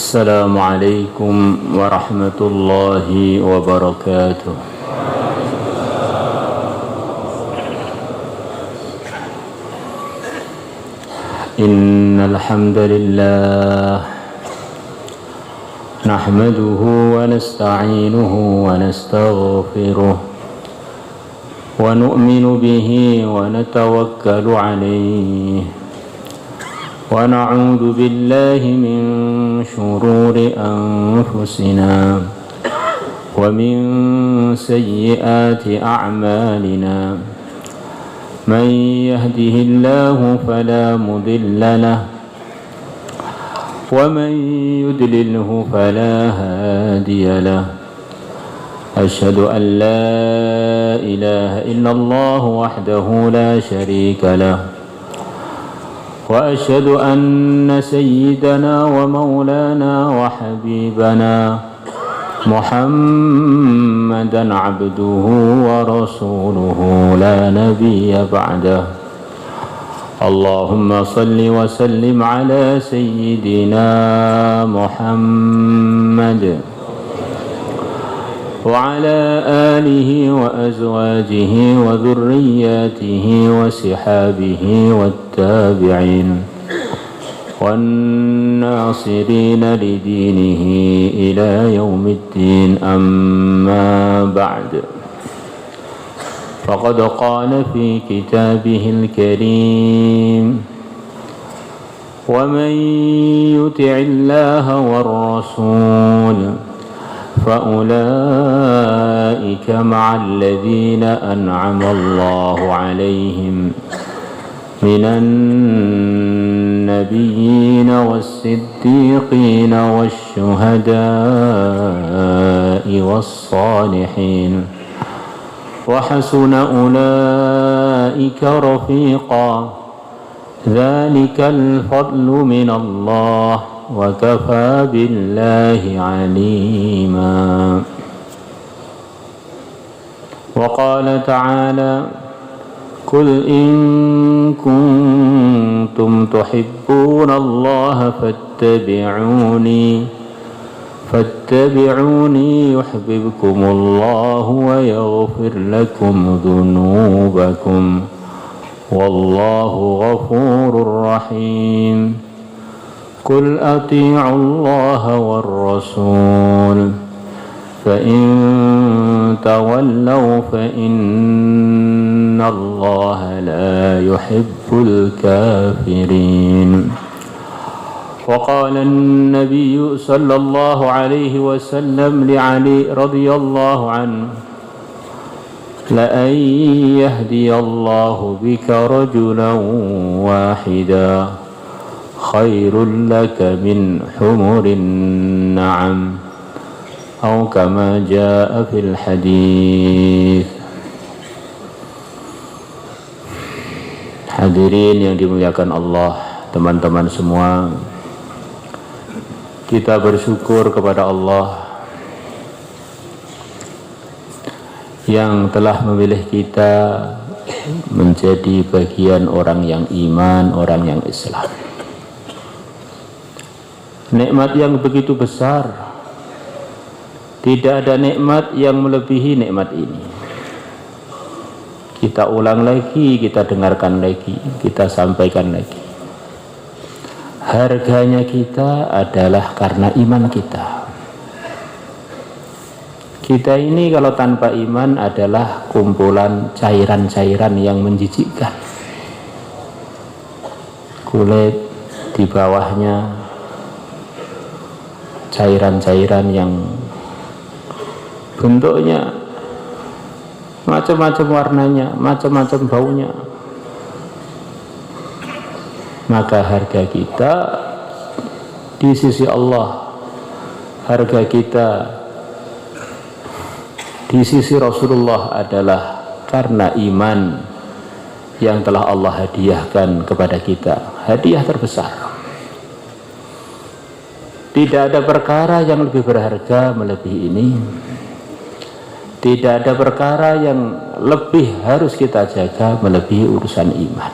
السلام عليكم ورحمة الله وبركاته. إن الحمد لله نحمده ونستعينه ونستغفره ونؤمن به ونتوكل عليه ونعوذ بالله من شرور أنفسنا ومن سيئات أعمالنا من يهده الله فلا مضل له ومن يضلله فلا هادي له أشهد أن لا إله إلا الله وحده لا شريك له وأشهد أن سيدنا ومولانا وحبيبنا محمدا عبده ورسوله لا نبي بعده. اللهم صل وسلم على سيدنا محمد وعلى آله وأزواجه وذرياته وصحابه والتابعين والناصرين لدينه إلى يوم الدين. أما بعد، فقد قال في كتابه الكريم: ومن يطع الله والرسول فأولئك مع الذين أنعم الله عليهم من النبيين والصديقين والشهداء والصالحين وحسن أولئك رفيقا. ذلك الفضل من الله وكفى بالله عليما. وقال تعالى: قل إن كنتم تحبون الله فاتبعوني يحببكم الله ويغفر لكم ذنوبكم والله غفور رحيم. قل أطيعوا الله والرسول فإن تولوا فإن الله لا يحب الكافرين. وقال النبي صلى الله عليه وسلم لعلي رضي الله عنه: لأن يهدي الله بك رجلا واحدا خير لك من حمر النعم، أو كما جاء في الحديث. Hadirin yang dimuliakan Allah, teman-teman semua, kita bersyukur kepada Allah yang telah memilih kita menjadi bagian orang yang iman, orang yang Islam. Nikmat yang begitu besar, tidak ada nikmat yang melebihi nikmat ini. Kita ulang lagi, kita dengarkan lagi, kita sampaikan lagi. Harganya kita adalah karena iman kita. Kita ini kalau tanpa iman adalah kumpulan cairan-cairan yang menjijikkan. Kulit di bawahnya cairan-cairan yang bentuknya macam-macam warnanya, macam-macam baunya. Maka harga kita di sisi Allah, harga kita di sisi Rasulullah adalah karena iman yang telah Allah hadiahkan kepada kita, hadiah terbesar. Tidak ada perkara yang lebih berharga melebihi ini. Tidak ada perkara yang lebih harus kita jaga melebihi urusan iman.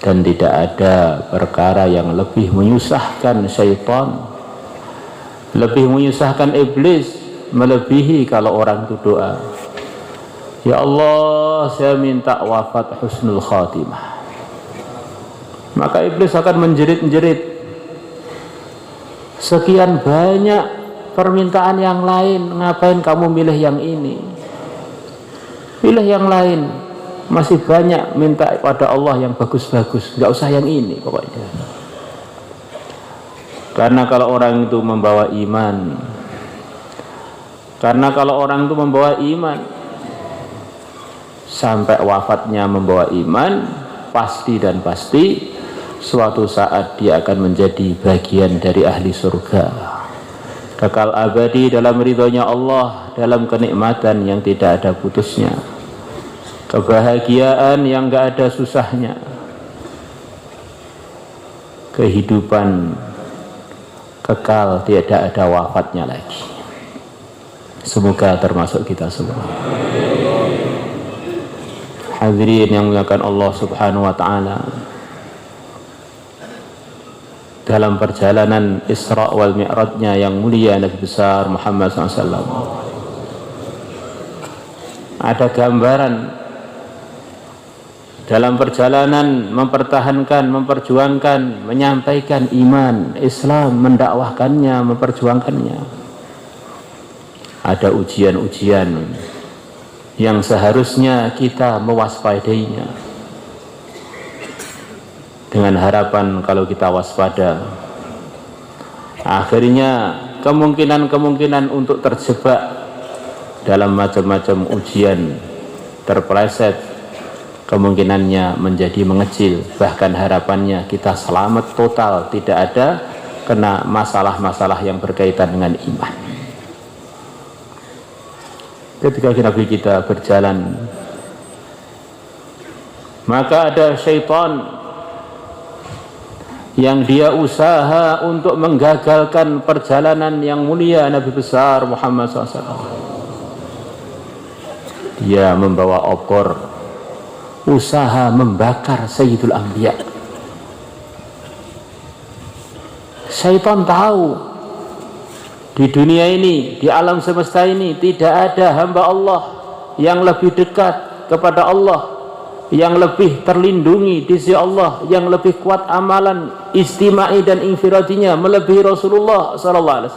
dan tidak ada perkara yang lebih menyusahkan syaitan, lebih menyusahkan iblis, melebihi kalau orang itu doa, ya Allah saya minta wafat husnul khatimah. Maka iblis akan menjerit-jerit, sekian banyak permintaan yang lain, ngapain kamu milih yang ini, pilih yang lain, masih banyak minta pada Allah yang bagus-bagus, nggak usah yang ini pokoknya. Karena kalau orang itu membawa iman, sampai wafatnya membawa iman, pasti dan pasti suatu saat dia akan menjadi bagian dari ahli surga, kekal abadi dalam ridhonya Allah, dalam kenikmatan yang tidak ada putusnya, kebahagiaan yang gak ada susahnya, kehidupan kekal tidak ada wafatnya lagi. Semoga termasuk kita semua. Hadirin yang muliakan Allah Subhanahu wa taala, dalam perjalanan Isra wal Mi'rajnya yang mulia Nabi besar Muhammad SAW, ada gambaran dalam perjalanan mempertahankan, memperjuangkan, menyampaikan iman Islam, mendakwahkannya, memperjuangkannya. Ada ujian-ujian yang seharusnya kita mewaspadainya, dengan harapan kalau kita waspada, akhirnya kemungkinan-kemungkinan untuk terjebak dalam macam-macam ujian, terpeleset, kemungkinannya menjadi mengecil. Bahkan harapannya kita selamat total, tidak ada kena masalah-masalah yang berkaitan dengan iman. Ketika Nabi kita berjalan, maka ada syaitan yang dia usaha untuk menggagalkan perjalanan yang mulia Nabi besar Muhammad SAW. Dia membawa obor, usaha membakar Sayyidul Anbiya. Syaitan tahu di dunia ini, di alam semesta ini, tidak ada hamba Allah yang lebih dekat kepada Allah, yang lebih terlindungi di sisi Allah, yang lebih kuat amalan istimai dan infiradinya melebihi Rasulullah SAW.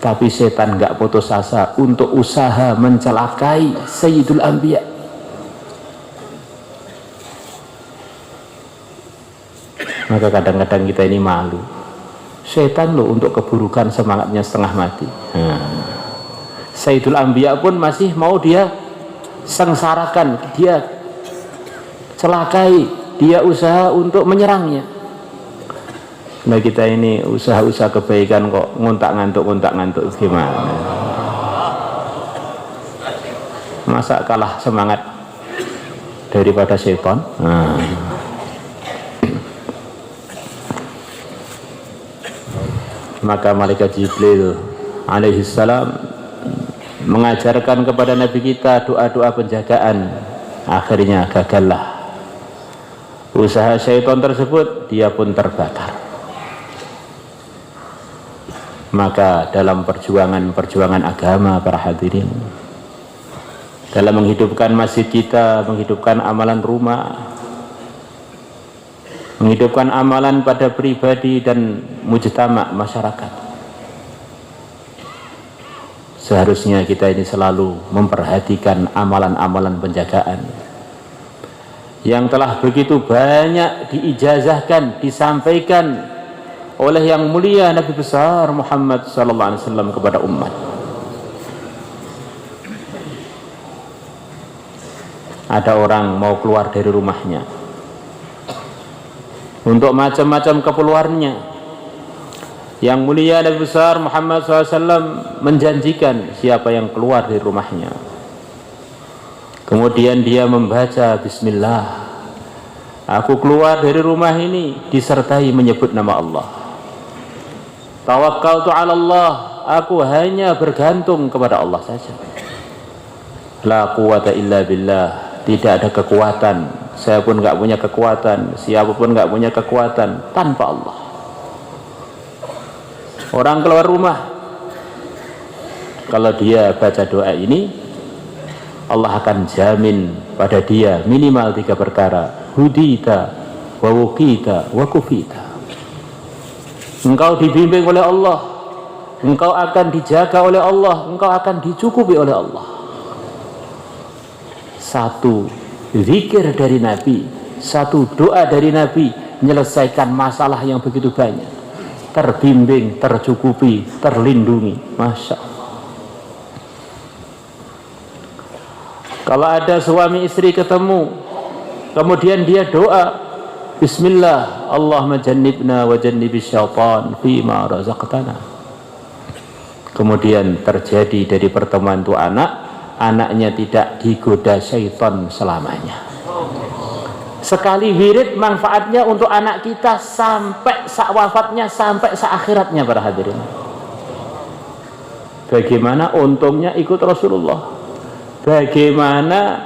Tapi setan gak putus asa untuk usaha mencelakai Sayyidul Anbiya. Maka kadang-kadang kita ini malu, setan loh untuk keburukan semangatnya setengah mati. Sayyidul Anbiya pun masih mau dia sengsarakan, dia celakai, dia usaha untuk menyerangnya. Nah kita ini usaha-usaha kebaikan kok nguntak-ngantuk gimana? Masa kalah semangat daripada setan? Maka malaikat Jibril alaihissalam mengajarkan kepada Nabi kita doa-doa penjagaan. Akhirnya gagallah usaha syaitan tersebut, dia pun terbakar. Maka dalam perjuangan agama para hadirin, dalam menghidupkan masjid kita, menghidupkan amalan rumah, menghidupkan amalan pada pribadi dan mujtama masyarakat, seharusnya kita ini selalu memperhatikan amalan-amalan penjagaan yang telah begitu banyak diijazahkan, disampaikan oleh yang mulia Nabi besar Muhammad SAW kepada umat. Ada orang mau keluar dari rumahnya untuk macam-macam keperluannya, yang mulia Nabi besar Muhammad SAW menjanjikan siapa yang keluar dari rumahnya, kemudian dia membaca bismillah, aku keluar dari rumah ini disertai menyebut nama Allah, tawakkaltu ala Allah, aku hanya bergantung kepada Allah saja, la quwata illa billah, tidak ada kekuatan saya pun nggak punya kekuatan, siapapun nggak punya kekuatan tanpa Allah. Orang keluar rumah, kalau dia baca doa ini, Allah akan jamin pada dia minimal 3 perkara: hudita, wa wukita, wa kufita. Engkau dibimbing oleh Allah, engkau akan dijaga oleh Allah, engkau akan dicukupi oleh Allah. Satu zikir dari Nabi, satu doa dari Nabi menyelesaikan masalah yang begitu banyak. Terbimbing, tercukupi, terlindungi. Masya Allah. Kalau ada suami istri ketemu, kemudian dia doa, Bismillah, Allahumma jannibna wa jannibis syaitan fima razaqtana. Kemudian terjadi dari pertemuan itu anaknya tidak digoda syaitan selamanya. Sekali wirid manfaatnya untuk anak kita sampai sak wafatnya, sampai sak akhiratnya para hadirin. Bagaimana untungnya ikut Rasulullah, bagaimana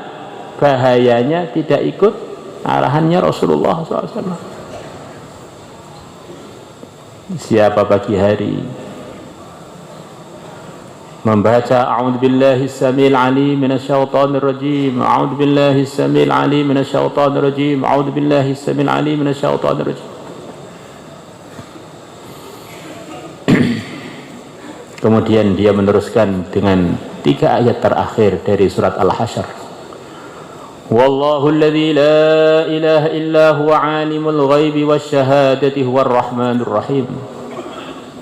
bahayanya tidak ikut arahannya Rasulullah SAW. Siapa pagi hari membaca a'udzubillahi samil alim minasyaitonir rajim, a'udzubillahi samil alim minasyaitonir rajim, a'udzubillahi samil alim minasyaitonir rajim, kemudian dia meneruskan dengan 3 ayat terakhir dari surat Al-Hasyr. Wallahu alladzi la ilaha illa huwa alimul ghaibi wasyahadati huwar rahmanur rahim.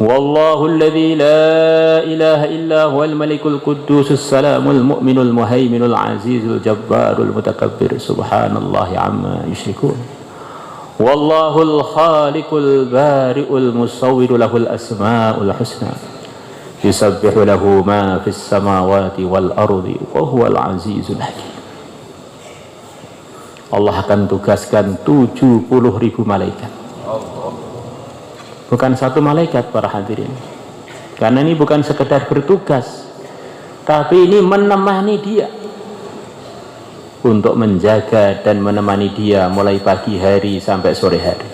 Wallahu alladzi la ilaha illa huwal malikul quddusus salamul mu'minul muhaiminul azizul jabbarul mutakabbir subhanallahi amma yusyrikun. Wallahul khaliqul bari'ul musawwiru lahul asmaul husna. Yusabbihu lahu ma fis samawati wal ardi wa huwal azizul hakim. Allah akan tugaskan 70.000 malaikat. Bukan 1 malaikat para hadirin. Karena ini bukan sekedar bertugas, tapi ini menemani dia, untuk menjaga dan menemani dia mulai pagi hari sampai sore hari.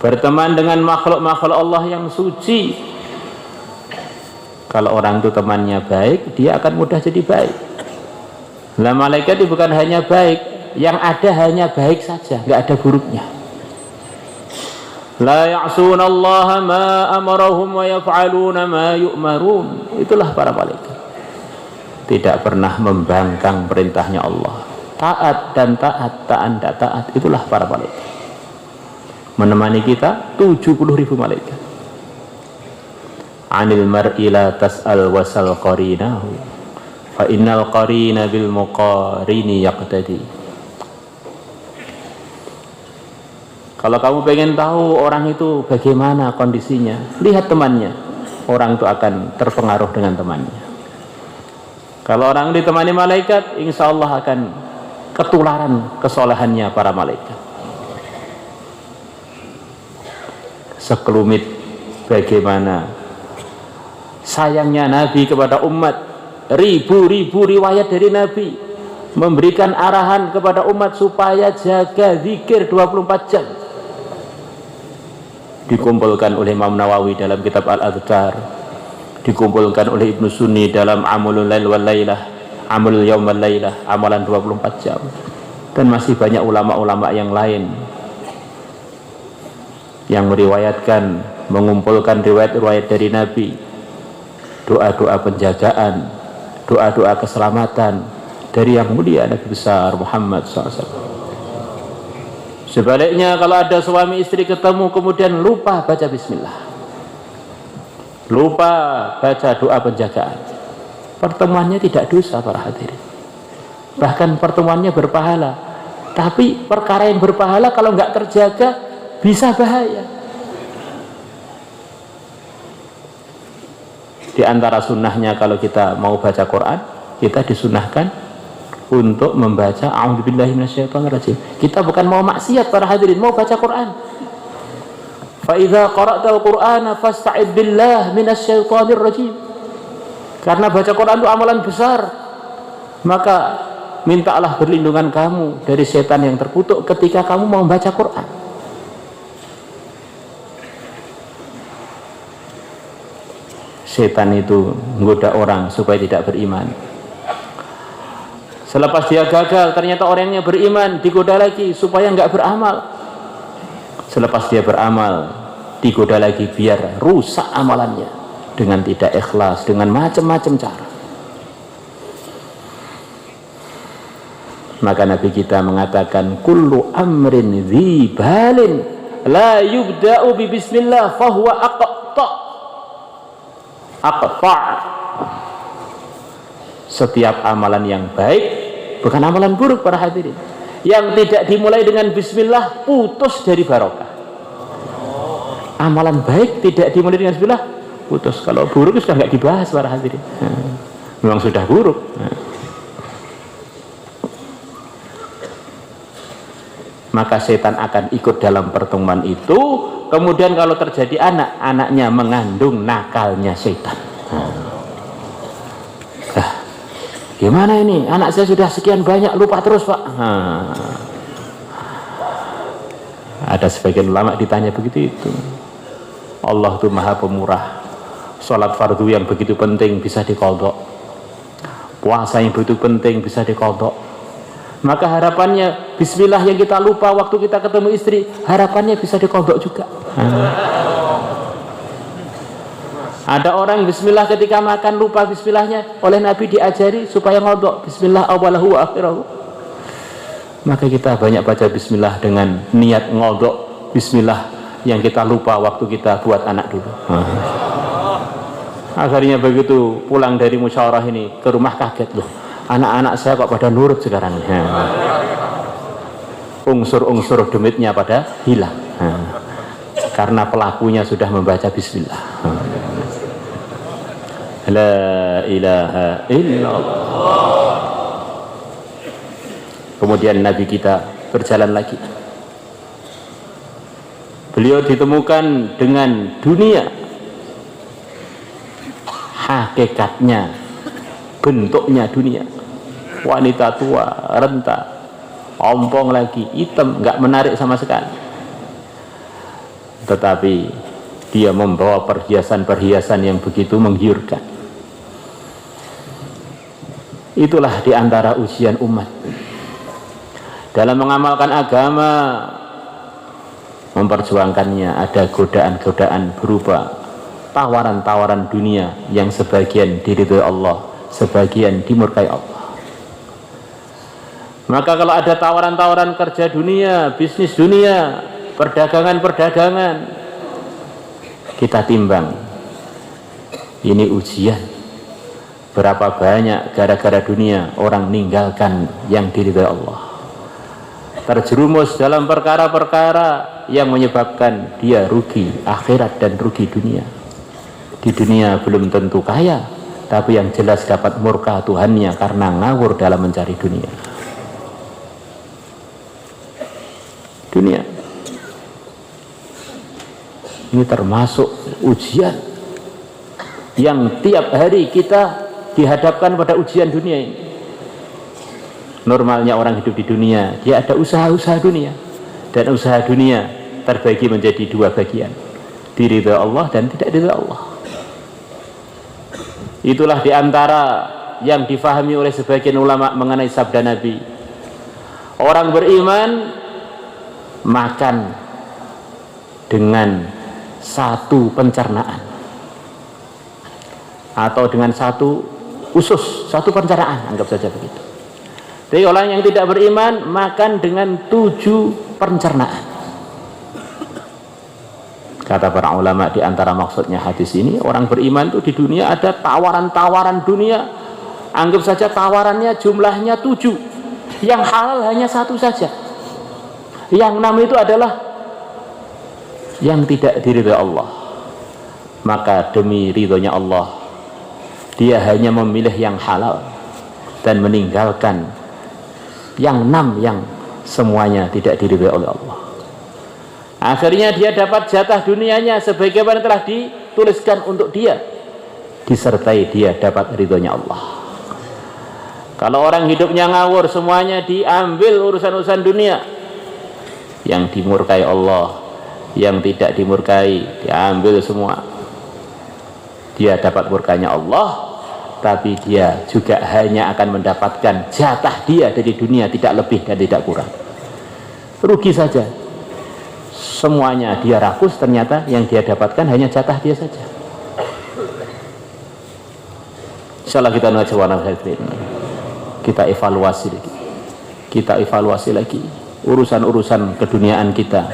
Berteman dengan makhluk-makhluk Allah yang suci. Kalau orang itu temannya baik, dia akan mudah jadi baik. Nah, malaikat itu bukan hanya baik, yang ada hanya baik saja, nggak ada buruknya. La ya'suna Allah ma amarahum wa yaf'aluna ma yu'marun. Itulah para malaikat. Tidak pernah membangkang perintahnya Allah. Taat dan taat, taat dan taat. Itulah para malaikat. Menemani kita 70.000 malaikat. Anil mar'i la tas'al wasal qarinahu fa innal qarina bil muqarini yaqtadi. Kalau kamu pengen tahu orang itu bagaimana kondisinya, lihat temannya. Orang itu akan terpengaruh dengan temannya. Kalau orang ditemani malaikat, insya Allah akan ketularan kesolehannya para malaikat. Sekelumit bagaimana sayangnya Nabi kepada umat. Ribu-ribu riwayat dari Nabi memberikan arahan kepada umat supaya jaga zikir 24 jam. Dikumpulkan oleh Imam Nawawi dalam kitab Al-Adhkar, dikumpulkan oleh Ibnu Sunni dalam Amalul Lail wal Lailah, Amalul Yaum wal Lailah, amalan 24 jam, dan masih banyak ulama-ulama yang lain yang meriwayatkan, mengumpulkan riwayat-riwayat dari Nabi, doa-doa penjagaan, doa-doa keselamatan dari yang mulia Nabi besar Muhammad SAW. Sebaliknya, kalau ada suami istri ketemu kemudian lupa baca bismillah, lupa baca doa penjagaan, pertemuannya tidak dosa para hadirin, bahkan pertemuannya berpahala. Tapi perkara yang berpahala kalau nggak terjaga bisa bahaya. Di antara sunnahnya, kalau kita mau baca Quran, kita disunahkan untuk membaca a'udzubillahi minasyaitonirrajim. Kita bukan mau maksiat para hadirin, mau baca Quran. Fa idza qara'tal Qur'ana fasta'id billah minasyaitonirrajim. Karena baca Quran itu amalan besar, maka mintalah perlindungan kamu dari setan yang terkutuk ketika kamu mau membaca Quran. Setan itu menggoda orang supaya tidak beriman. Selepas dia gagal, ternyata orangnya beriman, digoda lagi supaya nggak beramal. Selepas dia beramal, digoda lagi biar rusak amalannya dengan tidak ikhlas, dengan macam-macam cara. Maka Nabi kita mengatakan, kullu amrin dhi balin la yubda'u bi bismillah fahuwa aqta'. Setiap amalan yang baik, bukan amalan buruk para hadirin, yang tidak dimulai dengan bismillah putus dari barokah. Amalan baik tidak dimulai dengan bismillah putus. Kalau buruk sudah nggak dibahas para hadirin, memang sudah buruk. Maka setan akan ikut dalam pertemuan itu. Kemudian kalau terjadi anak, anaknya mengandung nakalnya setan. Gimana ini? Anak saya sudah sekian banyak, lupa terus Pak. Ada sebagian ulama ditanya begitu itu. Allah itu maha pemurah. Sholat fardu yang begitu penting bisa diqadha. Puasa yang begitu penting bisa diqadha. Maka harapannya bismillah yang kita lupa waktu kita ketemu istri, harapannya bisa diqadha juga. Ada orang bismillah ketika makan lupa bismillahnya, oleh Nabi diajari supaya ngodok bismillah awalahu wa akhirahu. Maka kita banyak baca bismillah dengan niat ngodok bismillah yang kita lupa waktu kita buat anak dulu. Akhirnya begitu pulang dari musyawarah ini ke rumah kaget, loh anak-anak saya kok pada nurut sekarang. Unsur-unsur demitnya pada hilang karena pelakunya sudah membaca bismillah. La ilaha illallah. Kemudian Nabi kita berjalan lagi. Beliau ditemukan dengan dunia hakikatnya, bentuknya dunia. Wanita tua, renta, ompong lagi, hitam, nggak menarik sama sekali. Tetapi dia membawa perhiasan-perhiasan yang begitu menggiurkan. Itulah diantara ujian umat dalam mengamalkan agama, memperjuangkannya. Ada godaan-godaan berupa tawaran-tawaran dunia yang sebagian diridhoi Allah, sebagian dimurkai Allah. Maka kalau ada tawaran-tawaran kerja dunia, bisnis dunia, perdagangan-perdagangan, kita timbang, ini ujian. Berapa banyak gara-gara dunia orang meninggalkan yang diridhoi Allah, terjerumus dalam perkara-perkara yang menyebabkan dia rugi akhirat dan rugi dunia. Di dunia belum tentu kaya, tapi yang jelas dapat murka Tuhannya karena ngawur dalam mencari dunia. Dunia ini termasuk ujian yang tiap hari kita dihadapkan pada ujian dunia ini. Normalnya orang hidup di dunia, dia ada usaha-usaha dunia, dan usaha dunia terbagi menjadi dua bagian, diridhoi Allah dan tidak diridhoi Allah. Itulah diantara yang difahami oleh sebagian ulama mengenai sabda Nabi, orang beriman makan dengan satu pencernaan atau dengan satu usus, satu pencernaan, anggap saja begitu. Jadi orang yang tidak beriman makan dengan 7 pencernaan. Kata para ulama, di antara maksudnya hadis ini, orang beriman itu di dunia ada tawaran-tawaran dunia, anggap saja tawarannya jumlahnya 7, yang halal hanya 1 saja, yang 6 itu adalah yang tidak diridhoi Allah. Maka demi ridhonya Allah, dia hanya memilih yang halal dan meninggalkan yang 6 yang semuanya tidak diridhoi oleh Allah. Akhirnya dia dapat jatah dunianya sebagaimana telah dituliskan untuk dia, disertai dia dapat ridhonya Allah. Kalau orang hidupnya ngawur, semuanya diambil urusan-urusan dunia. Yang dimurkai Allah, yang tidak dimurkai, diambil semua. Dia dapat murkanya Allah, tapi dia juga hanya akan mendapatkan jatah dia dari dunia, tidak lebih dan tidak kurang. Rugi saja. Semuanya dia rakus, ternyata yang dia dapatkan hanya jatah dia saja. Insyaallah kita kita evaluasi lagi. Kita evaluasi lagi urusan-urusan keduniaan kita.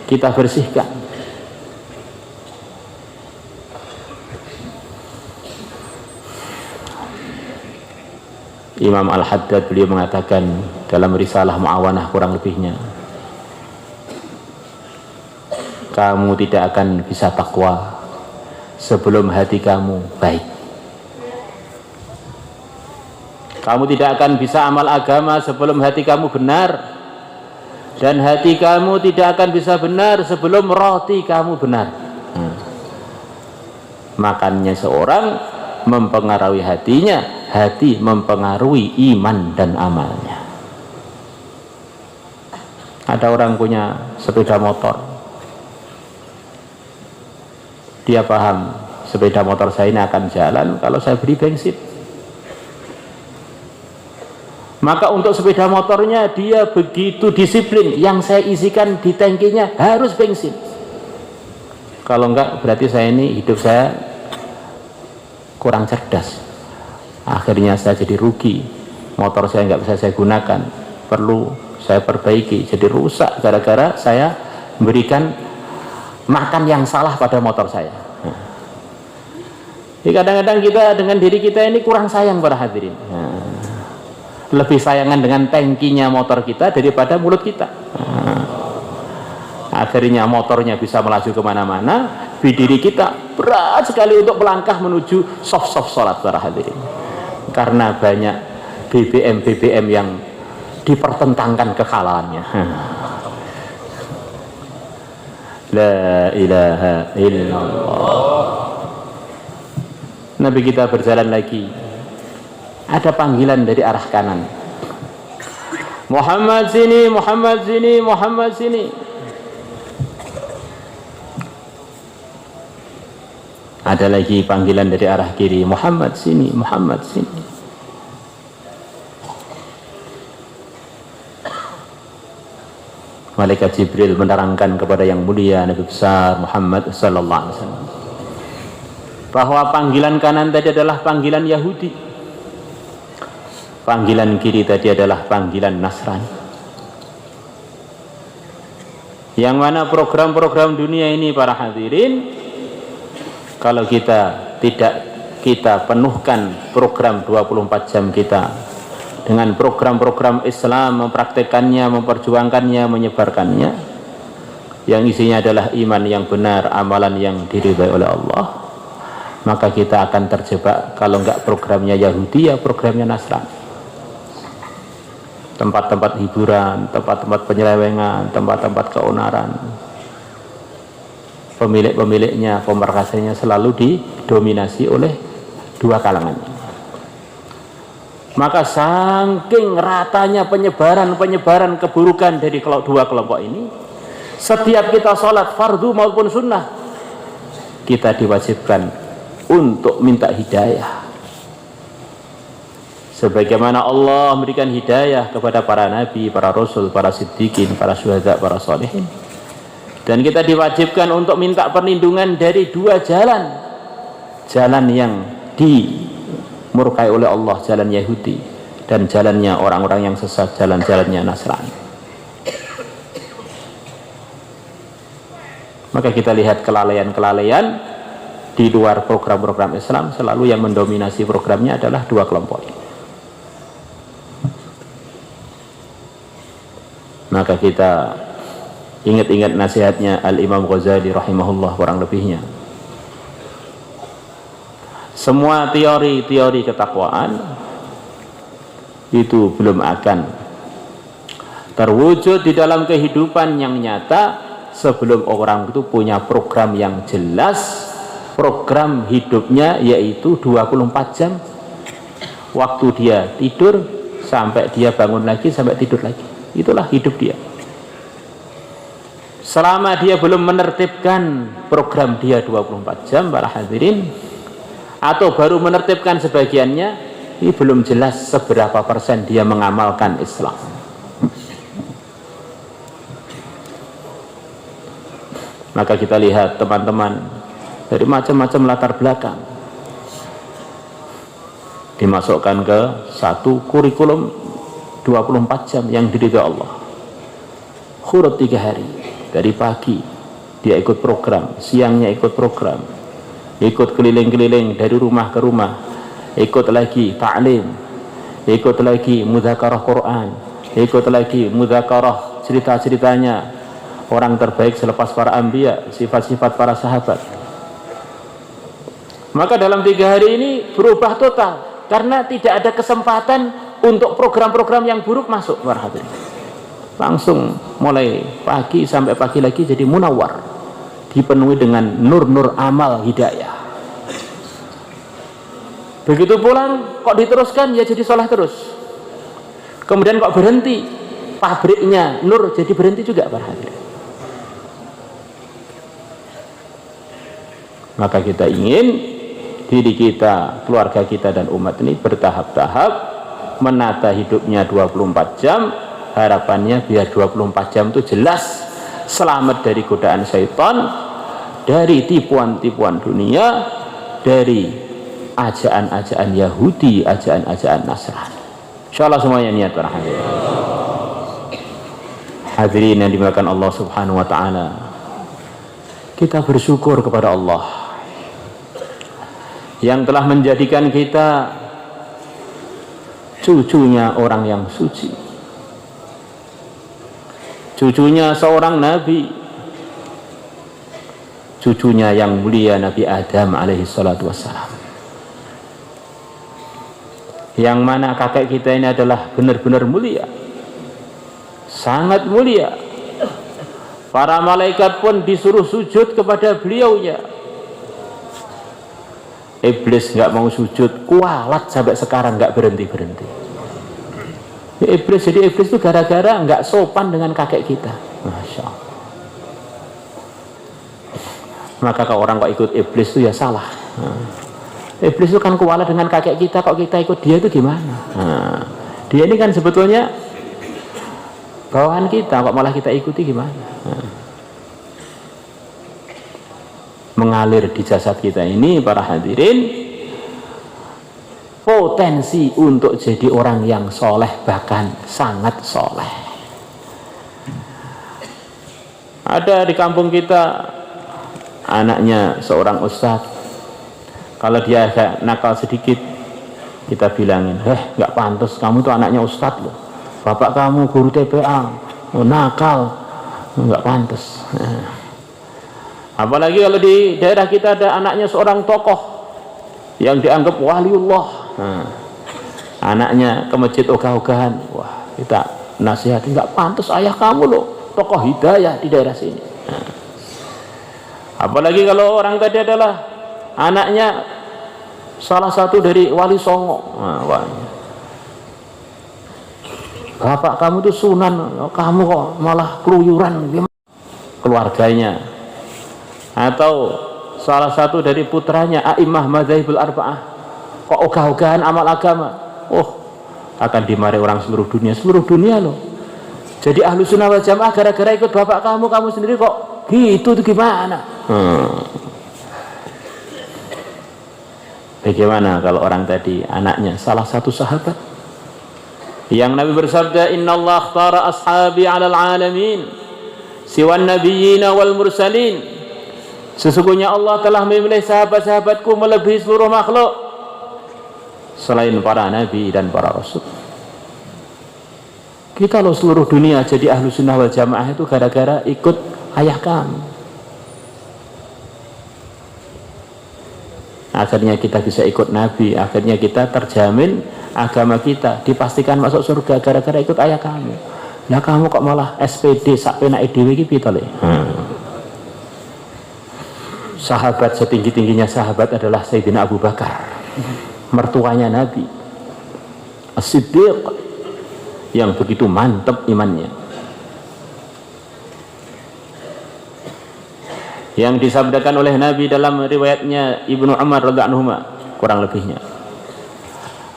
Kita bersihkan. Imam Al-Haddad beliau mengatakan dalam risalah Mu'awanah kurang lebihnya, kamu tidak akan bisa takwa sebelum hati kamu baik. Kamu tidak akan bisa amal agama sebelum hati kamu benar, dan hati kamu tidak akan bisa benar sebelum roti kamu benar. Makanya seorang mempengaruhi hatinya, hati mempengaruhi iman dan amalnya. Ada orang punya sepeda motor, dia paham sepeda motor saya ini akan jalan kalau saya beri bensin. Maka untuk sepeda motornya dia begitu disiplin, yang saya isikan di tangkinya harus bensin. Kalau enggak berarti saya ini hidup saya kurang cerdas. Akhirnya saya jadi rugi, motor saya nggak bisa saya gunakan, perlu saya perbaiki, jadi rusak gara-gara saya memberikan makan yang salah pada motor saya. Jadi kadang-kadang kita dengan diri kita ini kurang sayang pada hadirin. Lebih sayangan dengan tangkinya motor kita daripada mulut kita. Akhirnya motornya bisa melaju kemana-mana, diri kita berat sekali untuk melangkah menuju soft sholat para hadirin, karena banyak BBM yang dipertentangkan kekalahannya. La ilaha illallah. Nabi kita berjalan lagi, ada panggilan dari arah kanan, Muhammad sini, Muhammad sini, Muhammad sini. Ada lagi panggilan dari arah kiri, Muhammad sini, Muhammad sini. Malaikat Jibril menerangkan kepada yang mulia Nabi besar Muhammad sallallahu alaihi wasallam bahwa panggilan kanan tadi adalah panggilan Yahudi, panggilan kiri tadi adalah panggilan Nasrani. Yang mana program-program dunia ini para hadirin, kalau kita tidak kita penuhkan program 24 jam kita dengan program-program Islam, mempraktekannya, memperjuangkannya, menyebarkannya, yang isinya adalah iman yang benar, amalan yang diridhai oleh Allah, maka kita akan terjebak, kalau enggak programnya Yahudi, ya programnya Nasrani. Tempat-tempat hiburan, tempat-tempat penyelewengan, tempat-tempat keonaran, pemilik-pemiliknya, pemerkasanya selalu didominasi oleh dua kalangan. Maka saking ratanya penyebaran keburukan dari dua kelompok ini, setiap kita sholat fardu maupun sunnah, kita diwajibkan untuk minta hidayah. Sebagaimana Allah memberikan hidayah kepada para nabi, para rasul, para siddiqin, para syuhada, para sholihin. Dan kita diwajibkan untuk minta perlindungan dari dua jalan. Jalan yang dimurkai oleh Allah, jalan Yahudi, dan jalannya orang-orang yang sesat, jalan-jalannya Nasrani. Maka kita lihat kelalaian-kelalaian di luar program-program Islam, selalu yang mendominasi programnya adalah dua kelompok ini. Maka kita ingat-ingat nasihatnya Al-Imam Ghazali rahimahullah kurang lebihnya. Semua teori-teori ketakwaan itu belum akan terwujud di dalam kehidupan yang nyata sebelum orang itu punya program yang jelas, program hidupnya yaitu 24 jam waktu dia tidur sampai dia bangun lagi, sampai tidur lagi. Itulah hidup dia. Selama dia belum menertibkan program dia 24 jam, para hadirin, atau baru menertibkan sebagiannya, ini belum jelas seberapa persen dia mengamalkan Islam. Maka kita lihat teman-teman dari macam-macam latar belakang dimasukkan ke satu kurikulum 24 jam yang diridhoi Allah. Khurut 3 hari, dari pagi dia ikut program, siangnya ikut program, ikut keliling-keliling dari rumah ke rumah, ikut lagi ta'lim, ikut lagi mudzakarah Quran, ikut lagi mudzakarah cerita-ceritanya orang terbaik selepas para anbiya, sifat-sifat para sahabat. Maka dalam 3 hari ini berubah total, karena tidak ada kesempatan untuk program-program yang buruk masuk. Langsung mulai pagi sampai pagi lagi jadi munawwar, dipenuhi dengan nur-nur amal hidayah. Begitu pulang kok diteruskan, ya jadi soleh terus. Kemudian kok berhenti, pabriknya nur jadi berhenti juga, para hadirin. Maka kita ingin diri kita, keluarga kita dan umat ini bertahap-tahap menata hidupnya 24 jam. Harapannya biar 24 jam itu jelas selamat dari godaan syaitan, dari tipuan-tipuan dunia, dari ajaan-ajaan Yahudi, ajaan-ajaan Nasrani. Insyaallah semuanya niat, para hadirin. Hadirin yang dimuliakan Allah Subhanahu wa taala, kita bersyukur kepada Allah yang telah menjadikan kita cucunya orang yang suci, cucunya seorang nabi, cucunya yang mulia Nabi Adam alaihi salatu wassalam, yang mana kakek kita ini adalah benar-benar mulia, sangat mulia. Para malaikat pun disuruh sujud kepada beliaunya. Iblis nggak mau sujud, kualat sampai sekarang nggak berhenti-berhenti. Iblis, jadi iblis itu gara-gara nggak sopan dengan kakek kita. Masya Allah. Maka kalau orang kok ikut iblis itu ya salah. Iblis itu kan kualat dengan kakek kita, kok kita ikut dia itu gimana? Dia ini kan sebetulnya bawahan kita, kok malah kita ikuti gimana? Mengalir di jasad kita ini, para hadirin, potensi untuk jadi orang yang soleh, bahkan sangat soleh. Ada di kampung kita anaknya seorang ustadz, kalau dia agak nakal sedikit kita bilangin, nggak pantas, kamu tuh anaknya ustadz loh, bapak kamu guru TPA, nakal, nggak pantas. Apalagi kalau di daerah kita ada anaknya seorang tokoh yang dianggap waliullah, anaknya ke masjid ogah-ogahan, wah kita nasihati, nggak pantas ayah kamu loh tokoh hidayah di daerah sini. Apalagi kalau orang tadi adalah anaknya salah satu dari wali songo, bapak kamu tuh sunan, kamu kok malah keluyuran. Keluarganya atau salah satu dari putranya a'immah madzhabul arba'ah kok ogah-ogahan amal agama, akan dimarahi orang seluruh dunia loh. Jadi ahlu sunnah wal jamaah gara-gara ikut bapak kamu sendiri kok gitu, itu gimana? Bagaimana kalau orang tadi anaknya salah satu sahabat yang Nabi bersabda, innallaha akhtara ashabi 'alal 'alamin siwan nabiyyina wal mursalin, sesungguhnya Allah telah memilih sahabat-sahabatku melebihi seluruh makhluk selain para nabi dan para rasul. Kita loh seluruh dunia jadi ahlu sunnah wal jamaah itu gara-gara ikut ayah kamu. Akhirnya kita bisa ikut nabi, akhirnya kita terjamin agama kita dipastikan masuk surga gara-gara ikut ayah kamu. Lah kamu kok malah SPD sak penake dhewe iki piye to le? Sahabat setinggi-tingginya sahabat adalah Sayyidina Abu Bakar, mertuanya Nabi. As-Siddiq yang begitu mantap imannya, yang disabdakan oleh Nabi dalam riwayatnya Ibnu Umar radhiyallahu anhu kurang lebihnya,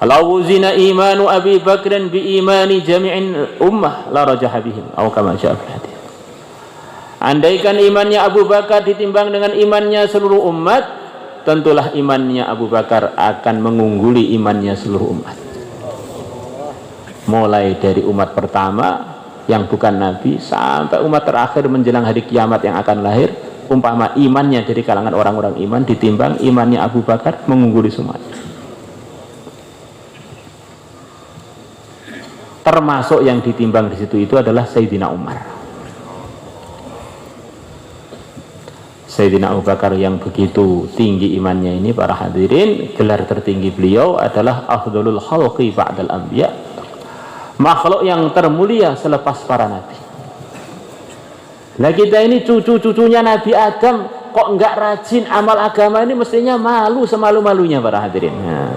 "Law zina imanu Abi Bakrin bi imani jami'in ummah la rajaha bihim," atau kama syaa fi hadis. Andaikan imannya Abu Bakar ditimbang dengan imannya seluruh umat, tentulah imannya Abu Bakar akan mengungguli imannya seluruh umat. Mulai dari umat pertama yang bukan Nabi sampai umat terakhir menjelang hari kiamat yang akan lahir, umpama imannya dari kalangan orang-orang iman ditimbang imannya Abu Bakar, mengungguli semuanya. Termasuk yang ditimbang di situ itu adalah Sayyidina Umar. Sayyidina Abu Bakar yang begitu tinggi imannya ini, para hadirin, gelar tertinggi beliau adalah afdhalul khalqi ba'dal anbiya, makhluk yang termulia selepas para nabi. Lah kita ini cucu-cucunya Nabi Adam kok enggak rajin amal agama, ini mestinya malu semalu-malunya, para hadirin. Nah,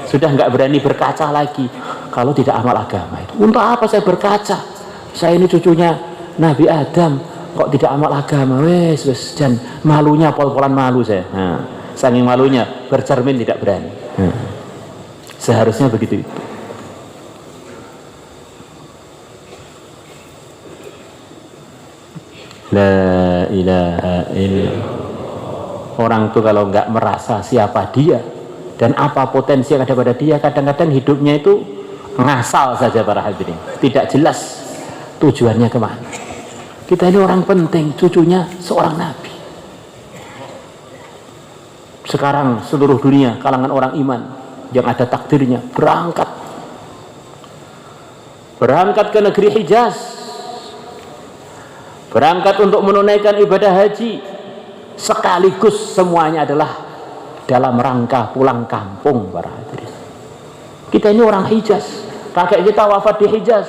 sudah enggak berani berkaca lagi kalau tidak amal agama itu. Untuk apa saya berkaca? Saya ini cucunya Nabi Adam kok tidak amal agama, wes dan malunya pol-polan malu saya. Nah, saking malunya bercermin tidak berani. Nah, seharusnya begitu itu. La ilaha illallah. Orang tuh kalau nggak merasa siapa dia dan apa potensi yang ada pada dia, kadang-kadang hidupnya itu ngasal saja, para hadirin, tidak jelas tujuannya kemana. Kita ini orang penting, cucunya seorang nabi. Sekarang seluruh dunia kalangan orang iman yang ada takdirnya berangkat ke negeri Hijaz, berangkat untuk menunaikan ibadah haji, sekaligus semuanya adalah dalam rangka pulang kampung, para hadirin. Kita ini orang Hijaz, kakek kita wafat di Hijaz,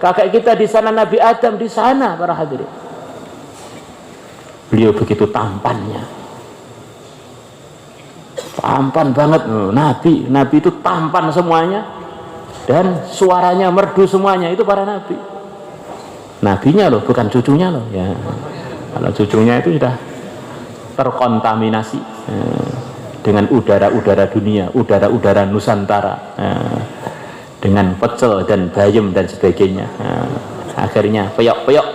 kakek kita di sana Nabi Adam di sana, para hadirin. Beliau begitu tampannya, tampan banget. Nabi itu tampan semuanya dan suaranya merdu semuanya, itu para nabi. Nabinya loh, bukan cucunya loh ya. Kalau cucunya itu sudah terkontaminasi dengan udara-udara dunia, udara-udara Nusantara, dengan pecel dan bayam dan sebagainya. Akhirnya peyok-peyok.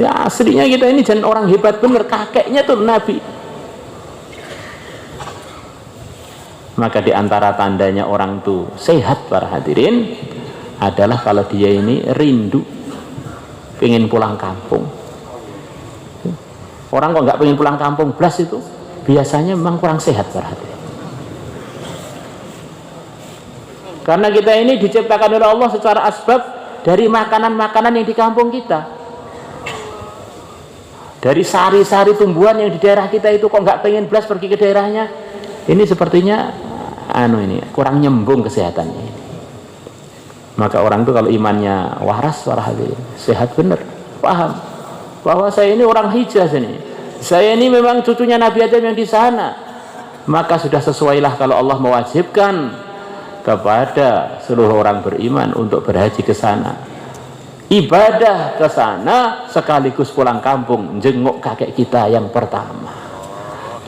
Ya aslinya kita ini jangan orang hebat bener, kakeknya tuh Nabi. Maka diantara tandanya orang tuh sehat, para hadirin, adalah kalau dia ini rindu, pengen pulang kampung. Orang kok nggak pengen pulang kampung belas itu biasanya memang kurang sehat, para hadirin. Karena kita ini diciptakan oleh Allah secara asbab dari makanan-makanan yang di kampung kita, dari sari-sari tumbuhan yang di daerah kita itu, kok nggak pengen belas pergi ke daerahnya. Ini sepertinya ini kurang nyembung kesehatannya ini. Maka orang itu kalau imannya waras, para hadirin, sehat benar, paham bahwa saya ini orang Hijaz ini, saya ini memang cucunya Nabi Adam yang di sana, maka sudah sesuailah kalau Allah mewajibkan kepada seluruh orang beriman untuk berhaji ke sana, ibadah ke sana sekaligus pulang kampung jenguk kakek kita yang pertama.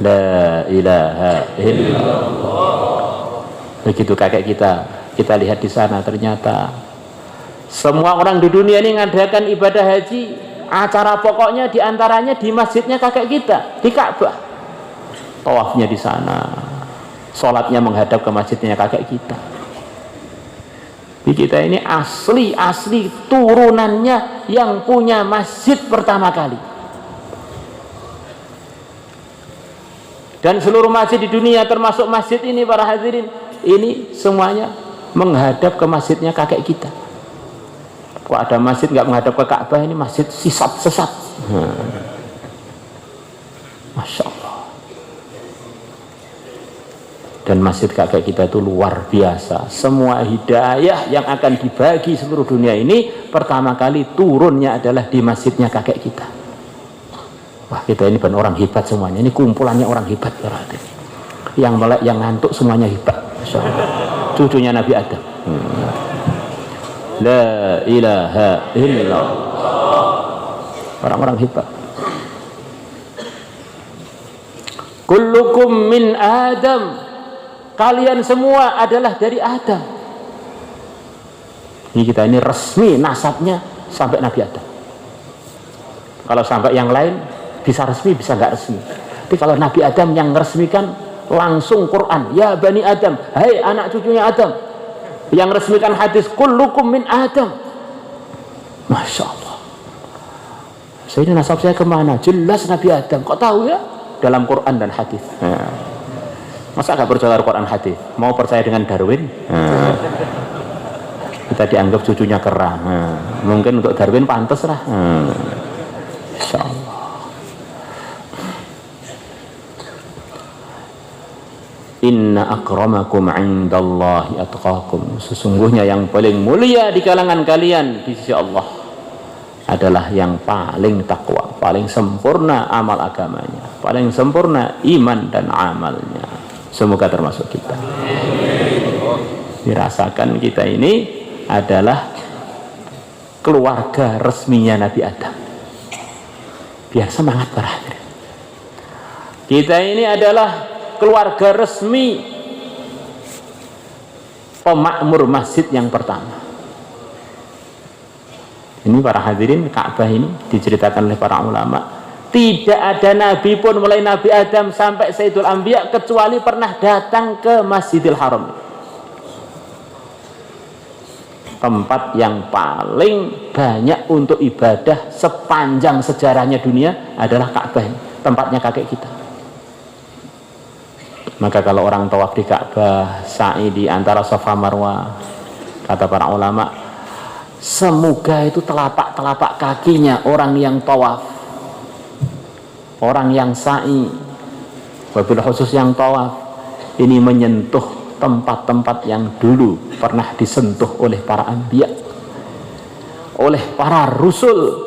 La ilaha illallah. Begitu kakek kita lihat di sana, ternyata semua orang di dunia ini mengadakan ibadah haji, acara pokoknya diantaranya di masjidnya kakek kita, di Ka'bah. Tawafnya di sana, sholatnya menghadap ke masjidnya kakek kita. Jadi kita ini asli turunannya yang punya masjid pertama kali. Dan seluruh masjid di dunia termasuk masjid ini, para hadirin, ini semuanya menghadap ke masjidnya kakek kita. Kok ada masjid nggak menghadap ke Ka'bah, ini masjid sesat. Masya Allah. Dan masjid kakek kita itu luar biasa. Semua hidayah yang akan dibagi seluruh dunia ini pertama kali turunnya adalah di masjidnya kakek kita. Wah, kita ini benar orang hebat semuanya. Ini kumpulannya orang hebat, berarti. Yang melek, yang ngantuk semuanya hebat. Masya Allah. cucunya Nabi Adam. La ilaha illallah. Orang-orang hebat. Kullukum min Adam, kalian semua adalah dari Adam. Ini kita ini resmi nasabnya sampai Nabi Adam. Kalau sampai yang lain bisa resmi, bisa nggak resmi. Tapi kalau Nabi Adam yang meresmikan langsung Quran, ya Bani Adam, hai anak cucunya Adam. Yang resmikan hadis, kullukum min Adam. Masya Allah. Saya ini nasab saya kemana? Jelas Nabi Adam. Kok tahu ya? Dalam Quran dan hadis. Masa gak percaya Quran hadis? Mau percaya dengan Darwin? Kita dianggap cucunya kera. Mungkin untuk Darwin pantas lah. Insya Allah. Inna akramakum indallahi atqakum. Sesungguhnya yang paling mulia di kalangan kalian di sisi Allah adalah yang paling takwa, paling sempurna amal agamanya, paling sempurna iman dan amalnya. Semoga termasuk kita. Dirasakan kita ini adalah keluarga resminya Nabi Adam. Biar semangat para hadirin. Kita ini adalah keluarga resmi pemakmur masjid yang pertama. Ini para hadirin, Ka'bah ini diceritakan oleh para ulama, tidak ada nabi pun mulai Nabi Adam sampai Sayyidul Anbiya kecuali pernah datang ke Masjidil Haram. Tempat yang paling banyak untuk ibadah sepanjang sejarahnya dunia adalah Ka'bah, tempatnya kakek kita. Maka kalau orang tawaf di Ka'bah, sa'i di antara Safa Marwah, kata para ulama, semoga itu telapak-telapak kakinya orang yang tawaf, orang yang sa'i, wabil khusus yang tawaf, ini menyentuh tempat-tempat yang dulu pernah disentuh oleh para anbiya, oleh para rusul,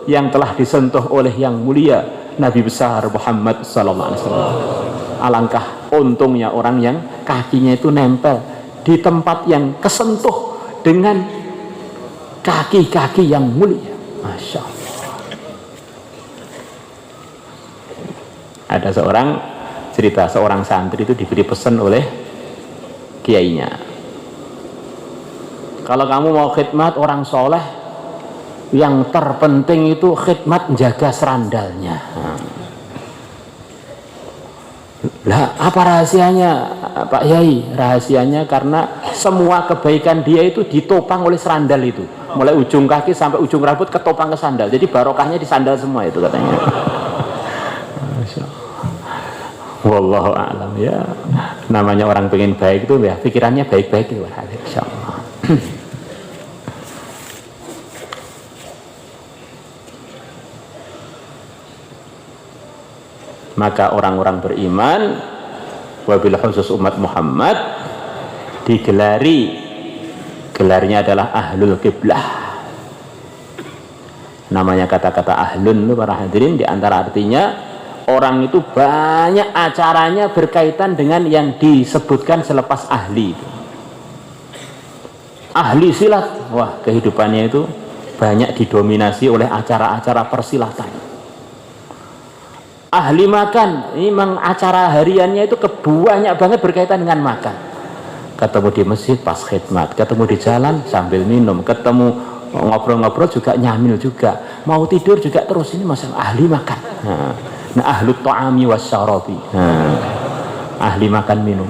yang telah disentuh oleh yang mulia Nabi besar Muhammad sallallahu alaihi wasallam. Alangkah untungnya orang yang kakinya itu nempel di tempat yang kesentuh dengan kaki-kaki yang mulia. Masya Allah. Ada seorang cerita, seorang santri itu diberi pesan oleh kiainya, kalau kamu mau khidmat orang soleh, yang terpenting itu khidmat menjaga serandalnya. Lah, apa rahasianya Pak Yai? Rahasianya karena semua kebaikan dia itu ditopang oleh serandal itu, mulai ujung kaki sampai ujung rambut ketopang ke sandal, jadi barokahnya di sandal semua itu katanya. Wallahu a'lam ya. Namanya orang pengen baik itu ya pikirannya baik-baik itu insyaallah. Maka orang-orang beriman wabil khusus umat Muhammad gelarnya adalah ahlul qiblah. Namanya kata-kata ahlun itu para hadirin diantara artinya orang itu banyak acaranya berkaitan dengan yang disebutkan selepas ahli itu. Ahli silat, wah kehidupannya itu banyak didominasi oleh acara-acara persilatan. Ahli makan, ini memang acara hariannya itu banyak banget berkaitan dengan makan. Ketemu di masjid pas khidmat, ketemu di jalan sambil minum, ketemu ngobrol-ngobrol juga nyamil juga, mau tidur juga terus, ini masalah ahli makan. Nah ahlu ta'ami wasyarabi, ahli makan minum.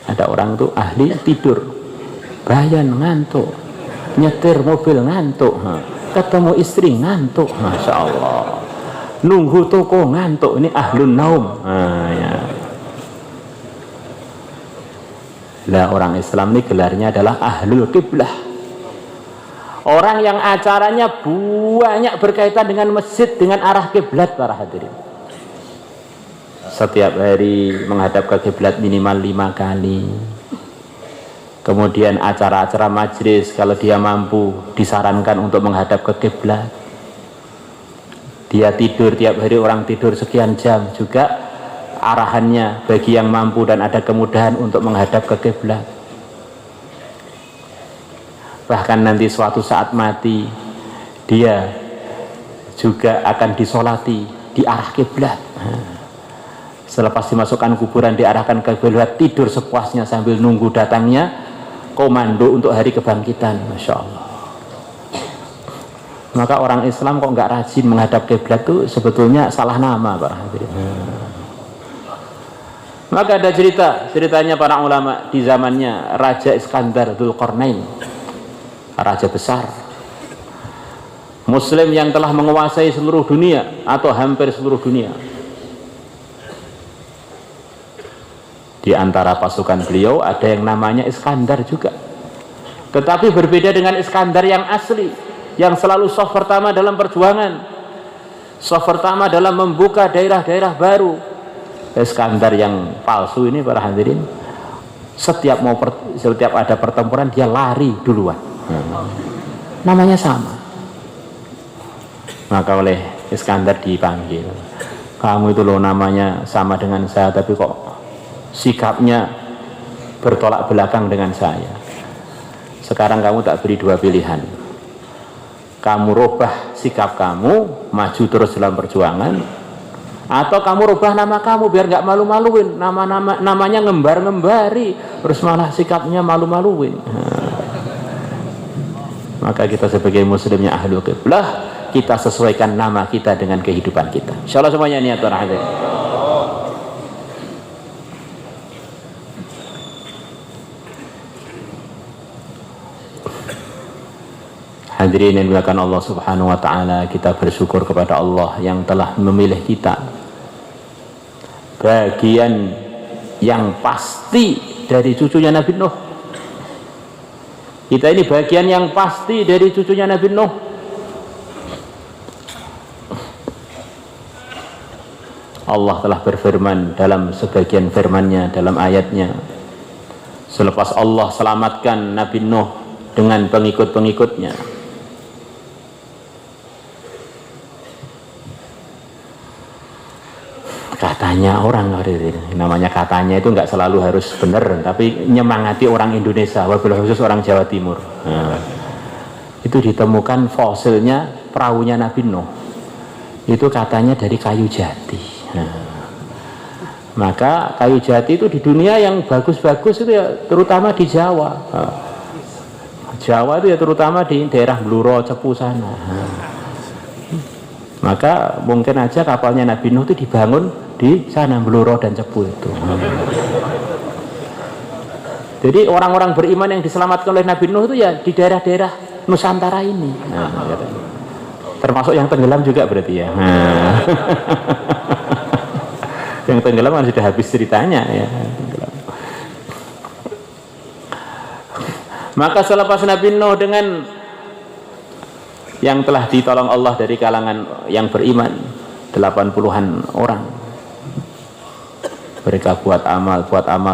Ada orang tuh ahli tidur, bayan ngantuk, nyetir mobil ngantuk, ketemu istri ngantuk, masya Allah, nunggu toko ngantuk, ini ahlun naum. Ya. Lah orang Islam ini gelarnya adalah ahlul qiblah, orang yang acaranya banyak berkaitan dengan masjid, dengan arah kiblat para hadirin. Setiap hari menghadap ke kiblat minimal 5 kali. Kemudian acara-acara majlis kalau dia mampu disarankan untuk menghadap ke kiblat. Dia tidur tiap hari, orang tidur sekian jam juga arahannya bagi yang mampu dan ada kemudahan untuk menghadap ke kiblat. Bahkan nanti suatu saat mati dia juga akan disolati di arah kiblat. Selepas dimasukkan kuburan diarahkan ke kiblat, tidur sepuasnya sambil nunggu datangnya komando untuk hari kebangkitan. Masya Allah. Maka orang Islam kok nggak rajin menghadap kiblat itu sebetulnya salah nama, para hadirin. Maka ada ceritanya para ulama di zamannya Raja Iskandar Dzulqarnain, raja besar Muslim yang telah menguasai seluruh dunia atau hampir seluruh dunia. Di antara pasukan beliau ada yang namanya Iskandar juga, tetapi berbeda dengan Iskandar yang asli, yang selalu soft pertama dalam perjuangan, soft pertama dalam membuka daerah-daerah baru. Iskandar yang palsu ini, para hadirin, setiap ada pertempuran dia lari duluan. Namanya sama. Maka oleh Iskandar dipanggil, kamu itu loh namanya sama dengan saya, tapi kok sikapnya bertolak belakang dengan saya. Sekarang kamu tak beri dua pilihan, kamu rubah sikap kamu, maju terus dalam perjuangan, atau kamu rubah nama kamu biar nggak malu-maluin, namanya ngembar-ngembari terus malah sikapnya malu-maluin. Maka kita sebagai muslimnya ahlul qiblah, kita sesuaikan nama kita dengan kehidupan kita. Insyaallah semuanya niat terakhir. Hadirin yang dimuliakan Allah Subhanahu wa taala, kita bersyukur kepada Allah yang telah memilih kita bagian yang pasti dari cucunya Nabi Nuh. Kita ini bagian yang pasti dari cucunya Nabi Nuh. Allah telah berfirman dalam sebagian firman-Nya dalam ayatnya, selepas Allah selamatkan Nabi Nuh dengan pengikut-pengikutnya, katanya orang, namanya katanya itu nggak selalu harus benar, tapi nyemangati orang Indonesia, wabil khusus orang Jawa Timur. Itu ditemukan fosilnya perahunya Nabi Nuh, itu katanya dari kayu jati. Maka kayu jati itu di dunia yang bagus-bagus itu ya terutama di Jawa. Jawa itu ya terutama di daerah Bluro, Cepu sana. Maka mungkin aja kapalnya Nabi Nuh itu dibangun di sana, Bluro dan Cepu itu. Jadi orang-orang beriman yang diselamatkan oleh Nabi Nuh itu ya di daerah-daerah Nusantara ini. Termasuk yang tenggelam juga berarti ya. Yang tenggelam kan sudah habis ceritanya ya. Maka selepas Nabi Nuh dengan yang telah ditolong Allah dari kalangan yang beriman 80-an orang, mereka buat amal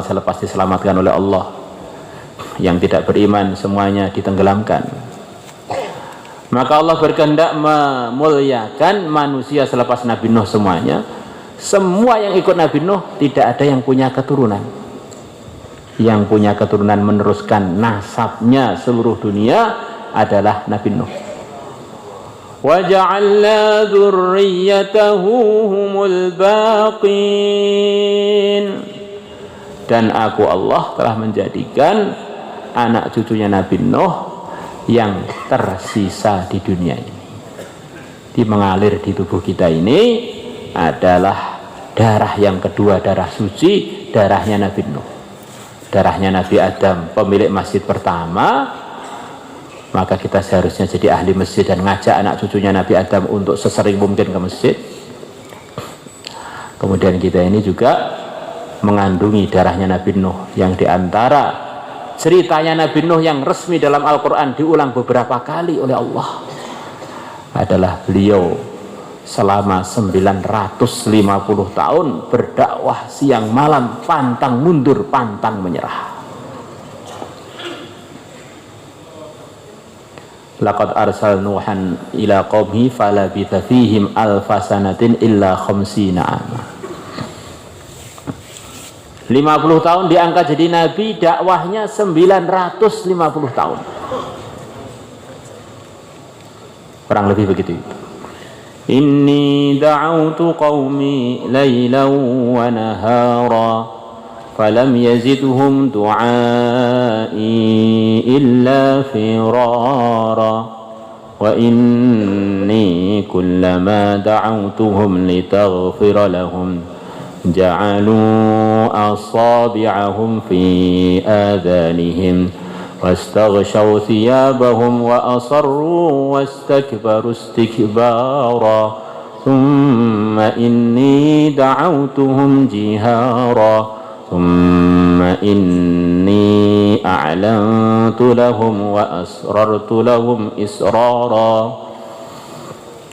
selepas diselamatkan oleh Allah. Yang tidak beriman semuanya ditenggelamkan. Maka Allah berkehendak memuliakan manusia selepas Nabi Nuh semuanya. Semua yang ikut Nabi Nuh tidak ada yang punya keturunan. Yang punya keturunan meneruskan nasabnya seluruh dunia adalah Nabi Nuh. Wa ja'alna dzurriyyatahu humul baqin. Dan aku Allah telah menjadikan anak cucunya Nabi Nuh yang tersisa di dunia ini. Di mengalir di tubuh kita ini adalah darah yang kedua, darah suci, darahnya Nabi Nuh, darahnya Nabi Adam, pemilik masjid pertama. Maka kita seharusnya jadi ahli masjid dan ngajak anak cucunya Nabi Adam untuk sesering mungkin ke masjid. Kemudian kita ini juga mengandungi darahnya Nabi Nuh, yang diantara ceritanya Nabi Nuh yang resmi dalam Al-Quran diulang beberapa kali oleh Allah adalah beliau selama 950 tahun berdakwah siang malam, pantang mundur, pantang menyerah. laqad arsal nuhan ila qaumhi falabitha fihim alfasanatin illa khamsina ama. 50 tahun diangkat jadi nabi, dakwahnya 950 tahun. Kurang lebih begitu. Inni da'autu qaumi laylan wa nahara falam yazidhum du'ai illa firara wa inni kullama da'autuhum litaghfira lahum ja'alu asabi'ahum fi adhanihim wastaghshaw thiyabahum wa asarru wastakbaru istikbara thumma inni da'autuhum jihara thumma inni a'lantu lahum wa asrartu lahum israra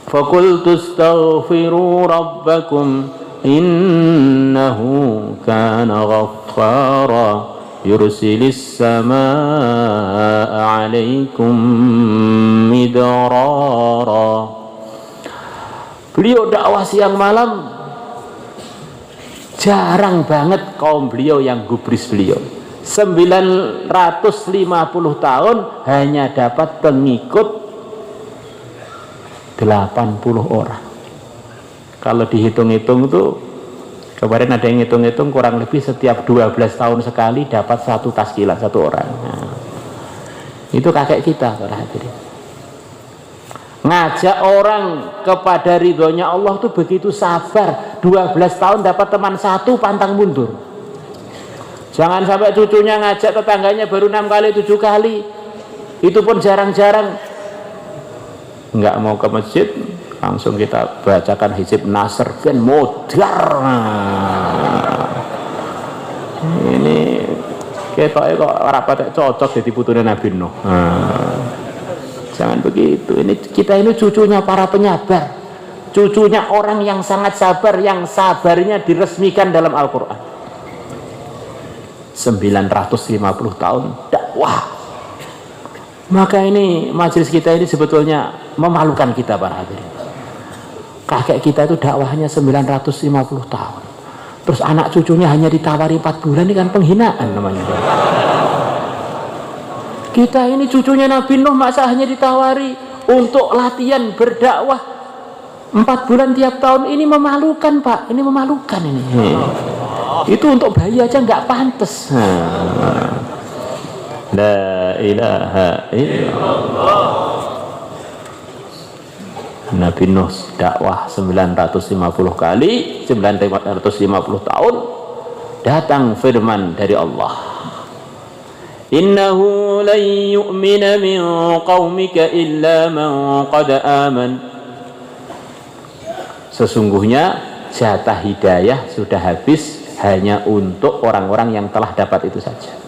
faqultu astaghfiru rabbakum innahu kana ghaffara yursilis samaa'a 'alaikum midrara. Beliau dakwah siang malam, jarang banget kaum beliau yang gubris beliau. 950 tahun hanya dapat pengikut 80 orang. Kalau dihitung-hitung tuh, kemarin ada yang hitung-hitung kurang lebih setiap 12 tahun sekali dapat satu taskilah, satu orang. Nah, itu kakek kita, para hadirin. Ngajak orang kepada ridhonya Allah tuh begitu sabar. 12 tahun dapat teman satu, pantang mundur. Jangan sampai cucunya ngajak tetangganya baru 6 kali, 7 kali. Itu pun jarang-jarang. Nggak mau ke masjid, langsung kita bacakan hizib Nasr ben modar. Ini ketoknya kok rapat cocok jadi putune Nabi Nuh. Jangan begitu. Ini kita ini cucunya para penyabar, cucunya orang yang sangat sabar, yang sabarnya diresmikan dalam Al-Quran. 950 tahun dakwah. Maka ini majelis kita ini sebetulnya memalukan kita, para hadirin. Kakek kita itu dakwahnya 950 tahun. Terus anak cucunya hanya ditawari 4 bulan, ini kan penghinaan namanya. Kita ini cucunya Nabi Nuh, masa hanya ditawari untuk latihan berdakwah 4 bulan tiap tahun. Ini memalukan, Pak. Ini memalukan ini. Itu untuk bayi aja nggak pantas. La ilaha illallah. Nabi Nuh dakwah 950 kali, 950 tahun, datang firman dari Allah. Innahu lan yu'mina min qaumika illa man qad aman. Sesungguhnya jatah hidayah sudah habis hanya untuk orang-orang yang telah dapat itu saja.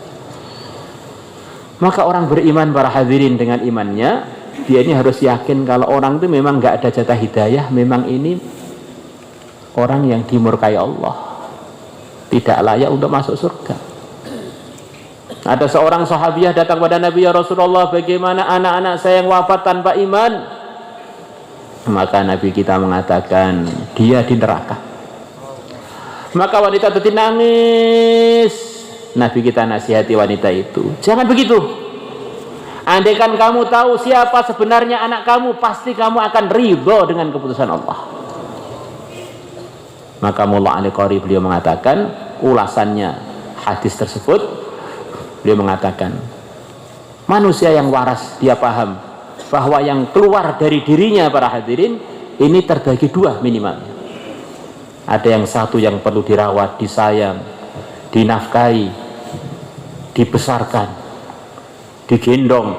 Maka orang beriman, para hadirin, dengan imannya dia ini harus yakin kalau orang itu memang nggak ada jatah hidayah, memang ini orang yang dimurkai Allah, tidak layak untuk masuk surga. Ada seorang sahabiah datang pada Nabi, ya Rasulullah, bagaimana anak-anak saya yang wafat tanpa iman? Maka Nabi kita mengatakan dia di neraka. Maka wanita tadi nangis. Nabi kita nasihati wanita itu, jangan begitu. Andaikan kamu tahu siapa sebenarnya anak kamu, pasti kamu akan ridho dengan keputusan Allah. Maka Mullah Al-Qari beliau mengatakan ulasannya hadis tersebut, beliau mengatakan manusia yang waras dia paham bahwa yang keluar dari dirinya, para hadirin, ini terbagi 2 minimalnya. Ada yang satu yang perlu dirawat, disayang, dinafkahi, dibesarkan, digendong,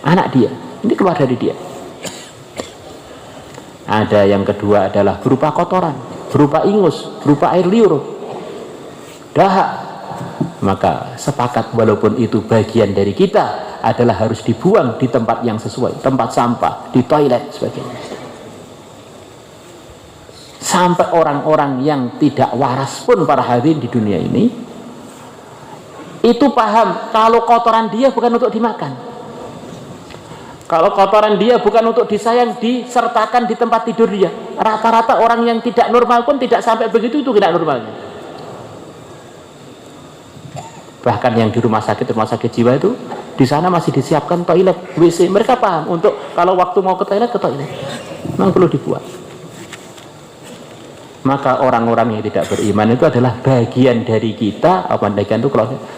anak dia, ini keluar dari dia. Ada yang kedua adalah berupa kotoran, berupa ingus, berupa air liur, dahak. Maka sepakat walaupun itu bagian dari kita adalah harus dibuang di tempat yang sesuai, tempat sampah, di toilet sebagainya. Sampai orang-orang yang tidak waras pun, para hadirin, di dunia ini itu paham kalau kotoran dia bukan untuk dimakan. Kalau kotoran dia bukan untuk disayang, disertakan di tempat tidur dia. Rata-rata orang yang tidak normal pun tidak sampai begitu, itu tidak normalnya. Bahkan yang di rumah sakit jiwa itu, di sana masih disiapkan toilet, WC. Mereka paham untuk kalau waktu mau ke toilet, memang perlu dibuat. Maka orang-orang yang tidak beriman itu adalah bagian dari kita,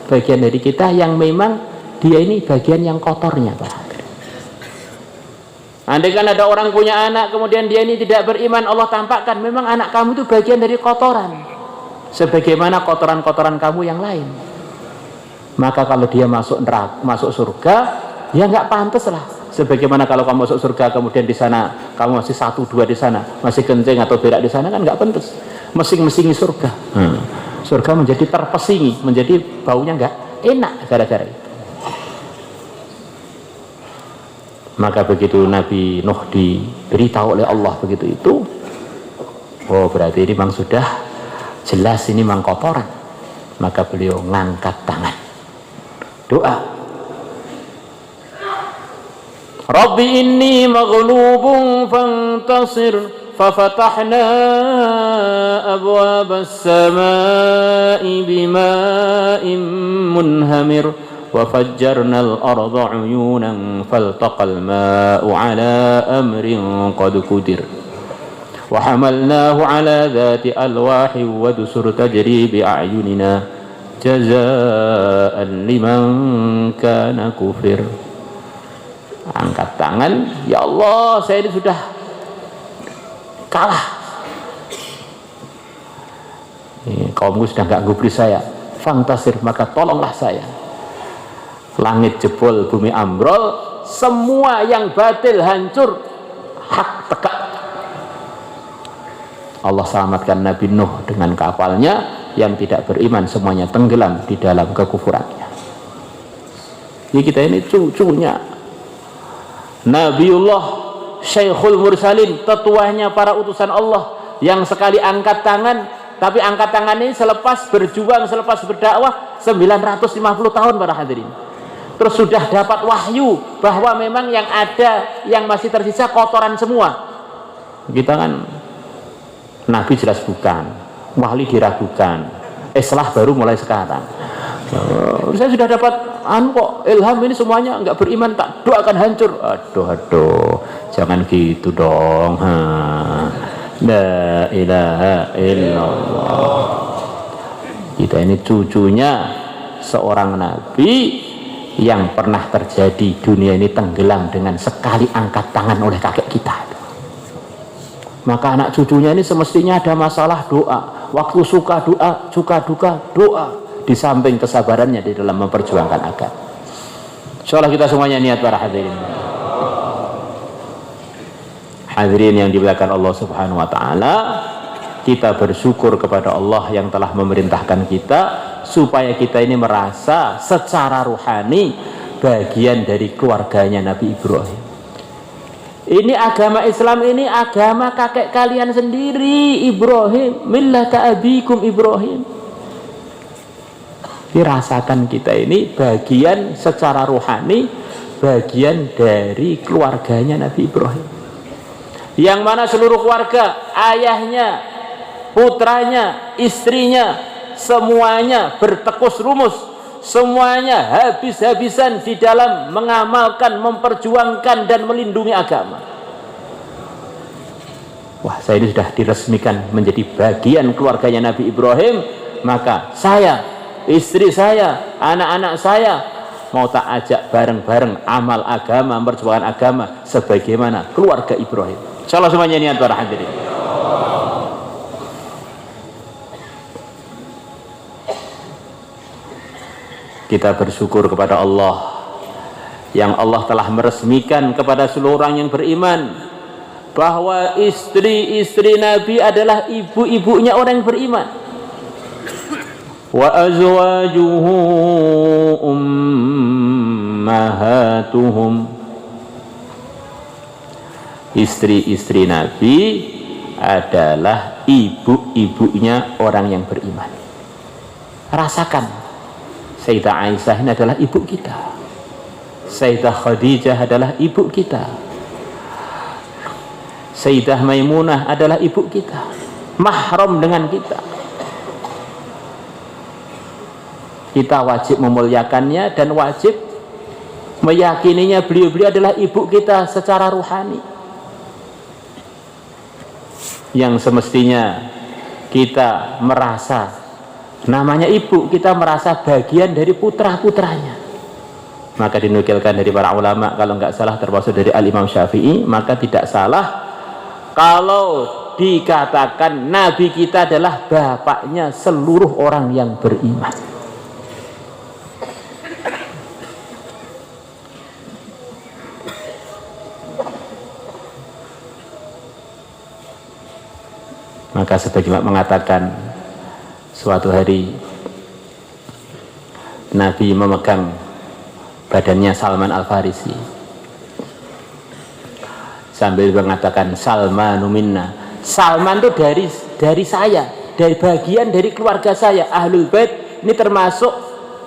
bagian dari kita yang memang dia ini bagian yang kotornya, Pak. Andai kan ada orang punya anak kemudian dia ini tidak beriman, Allah tampakkan memang anak kamu itu bagian dari kotoran, sebagaimana kotoran-kotoran kamu yang lain. Maka kalau dia masuk neraka, masuk surga, ya nggak pantas lah. Sebagaimana kalau kamu masuk surga kemudian di sana kamu masih 1-2 di sana, masih kencing atau berak di sana, kan nggak pantas. Mesing-mesingi surga. Surga menjadi terpesingi, menjadi baunya nggak enak gara-gara itu. Maka begitu Nabi Nuh diberitahu oleh Allah begitu itu, oh berarti ini memang sudah jelas ini memang kotoran. Maka beliau ngangkat tangan, doa, Rabbi inni maghlubun fantasir fafatahna abwabas samai bima'in munhamir وفجرنا الأرض عيونا فالتقى الماء على أمر قد قدر وحملناه على ذات ألواح ودسر تجري بأعيننا جزاء لمن كان كفر. Angkat tangan, ya Allah, saya ini sudah kalah. Kaumku sudah gak gubris saya. Fantasir, maka tolonglah saya. Langit jebol, bumi ambrol, semua yang batil hancur, hak tegak. Allah selamatkan Nabi Nuh dengan kapalnya, yang tidak beriman semuanya tenggelam di dalam kekufurannya. Jadi kita ini cucunya Nabiullah Syekhul Mursalin, tetuanya para utusan Allah, yang sekali angkat tangan, tapi angkat tangan ini selepas berjuang, selepas berdakwah 950 tahun para hadirin. Terus sudah dapat wahyu bahwa memang yang ada, yang masih tersisa kotoran semua. Kita kan Nabi jelas bukan, wali diragukan, Islah baru mulai sekarang. Saya sudah dapat kok ilham ini semuanya nggak beriman tak doakan hancur. Aduh, jangan gitu dong. La ilaha illallah. Kita ini cucunya seorang nabi yang pernah terjadi dunia ini tenggelam dengan sekali angkat tangan oleh kakek kita. Maka anak cucunya ini semestinya ada masalah doa, waktu suka doa, suka duka doa, di samping kesabarannya di dalam memperjuangkan agama. Insyaallah kita semuanya niat para hadirin. Hadirin yang dimuliakan Allah Subhanahu wa taala, kita bersyukur kepada Allah yang telah memerintahkan kita supaya kita ini merasa secara ruhani bagian dari keluarganya Nabi Ibrahim. Ini agama Islam, ini agama kakek kalian sendiri, Ibrahim, millata abikum Ibrahim. Dirasakan kita ini bagian secara ruhani, bagian dari keluarganya Nabi Ibrahim, yang mana seluruh keluarga, ayahnya, putranya, istrinya, semuanya bertekus rumus, semuanya habis-habisan di dalam mengamalkan, memperjuangkan dan melindungi agama. Wah, saya ini sudah diresmikan menjadi bagian keluarganya Nabi Ibrahim, maka saya, istri saya, anak-anak saya mau tak ajak bareng-bareng amal agama, memperjuangkan agama sebagaimana keluarga Ibrahim. Insyaallah semuanya niat para hadirin. Kita bersyukur kepada Allah yang Allah telah meresmikan kepada seluruh orang yang beriman bahwa istri-istri Nabi adalah ibu-ibunya orang yang beriman. Wa azwajuhu ummahatuhum. Istri-istri Nabi adalah ibu-ibunya orang yang beriman. Rasakan, Sayyidah Aisyah ini adalah ibu kita. Sayyidah Khadijah adalah ibu kita, Sayyidah Maimunah adalah ibu kita, mahram dengan kita. Kita wajib memuliakannya dan wajib meyakininya beliau-beliau adalah ibu kita secara ruhani, yang semestinya kita merasa namanya ibu, kita merasa bagian dari putra-putranya. Maka dinukilkan dari para ulama, kalau nggak salah termasuk dari Al-Imam Syafi'i, maka tidak salah kalau dikatakan Nabi kita adalah bapaknya seluruh orang yang beriman. Maka sebagian mengatakan suatu hari Nabi memegang badannya Salman Al-Farisi sambil mengatakan Salmanu minna. Salman itu dari saya, dari bagian dari keluarga saya, Ahlul Bait ini termasuk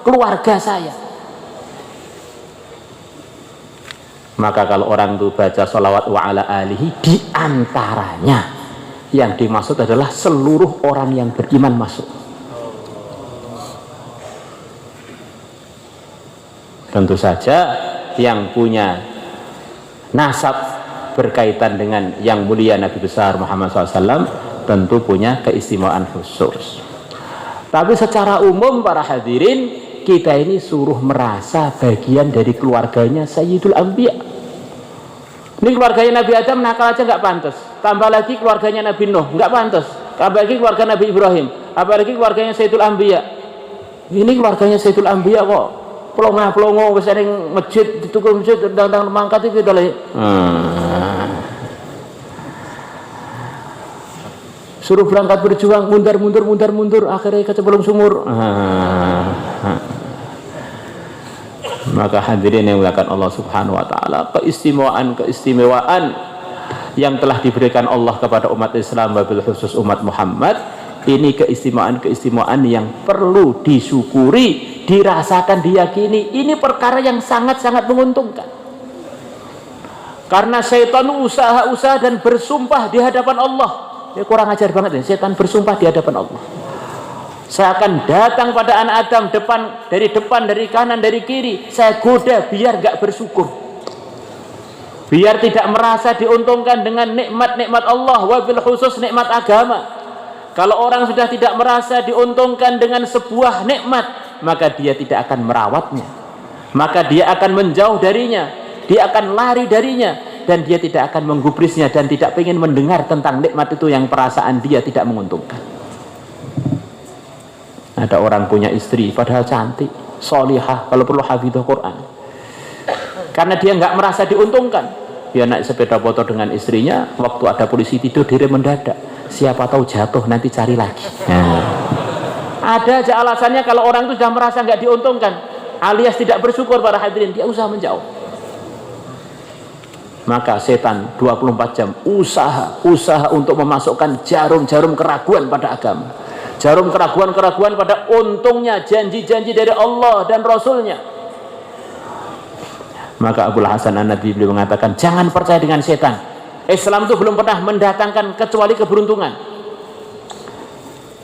keluarga saya. Maka kalau orang itu baca sholawat wa ala alihi, diantaranya yang dimaksud adalah seluruh orang yang beriman masuk. Tentu saja yang punya nasab berkaitan dengan yang mulia Nabi besar Muhammad SAW tentu punya keistimewaan khusus. Tapi secara umum para hadirin, kita ini suruh merasa bagian dari keluarganya Sayyidul Anbiya. Ini keluarganya Nabi Adam nakal aja nggak pantas, tambah lagi keluarganya Nabi Nuh nggak pantas, tambah lagi keluarga Nabi Ibrahim, apalagi keluarganya Sayyidul Anbiya. Ini keluarganya Sayyidul Anbiya kok pelongo wis ning masjid, ditukul masjid ndang mangkat iki to le. Suruh berangkat berjuang, mundur akhirnya kecemplung sumur. Maka hadirin yang dimuliakan Allah Subhanahu wa taala, keistimewaan yang telah diberikan Allah kepada umat Islam, wabil khusus umat Muhammad, ini keistimewaan yang perlu disyukuri, dirasakan, diyakini. Ini perkara yang sangat-sangat menguntungkan. Karena syaitan usaha dan bersumpah di hadapan Allah. Ya, kurang ajar banget ya, setan bersumpah di hadapan Allah. Saya akan datang pada anak Adam depan, dari kanan, dari kiri. Saya goda biar gak bersyukur, biar tidak merasa diuntungkan dengan nikmat-nikmat Allah, wabil khusus nikmat agama. Kalau orang sudah tidak merasa diuntungkan dengan sebuah nikmat, maka dia tidak akan merawatnya, maka dia akan menjauh darinya, dia akan lari darinya, dan dia tidak akan menggubrisnya, dan tidak ingin mendengar tentang nikmat itu yang perasaan dia tidak menguntungkan. Ada orang punya istri padahal cantik, solihah, kalau perlu hafidhah Quran, karena dia nggak merasa diuntungkan, dia naik sepeda motor dengan istrinya, waktu ada polisi tidur dia mendadak, siapa tahu jatuh nanti cari lagi. Ada aja alasannya. Kalau orang itu sudah merasa nggak diuntungkan alias tidak bersyukur para hadirin, dia usaha menjauh. Maka setan 24 jam usaha untuk memasukkan jarum-jarum keraguan pada agama, jarum keraguan pada untungnya janji-janji dari Allah dan Rasulnya. Maka Abul Hasan An-Nadwi beliau mengatakan, jangan percaya dengan setan. Islam itu belum pernah mendatangkan kecuali keberuntungan.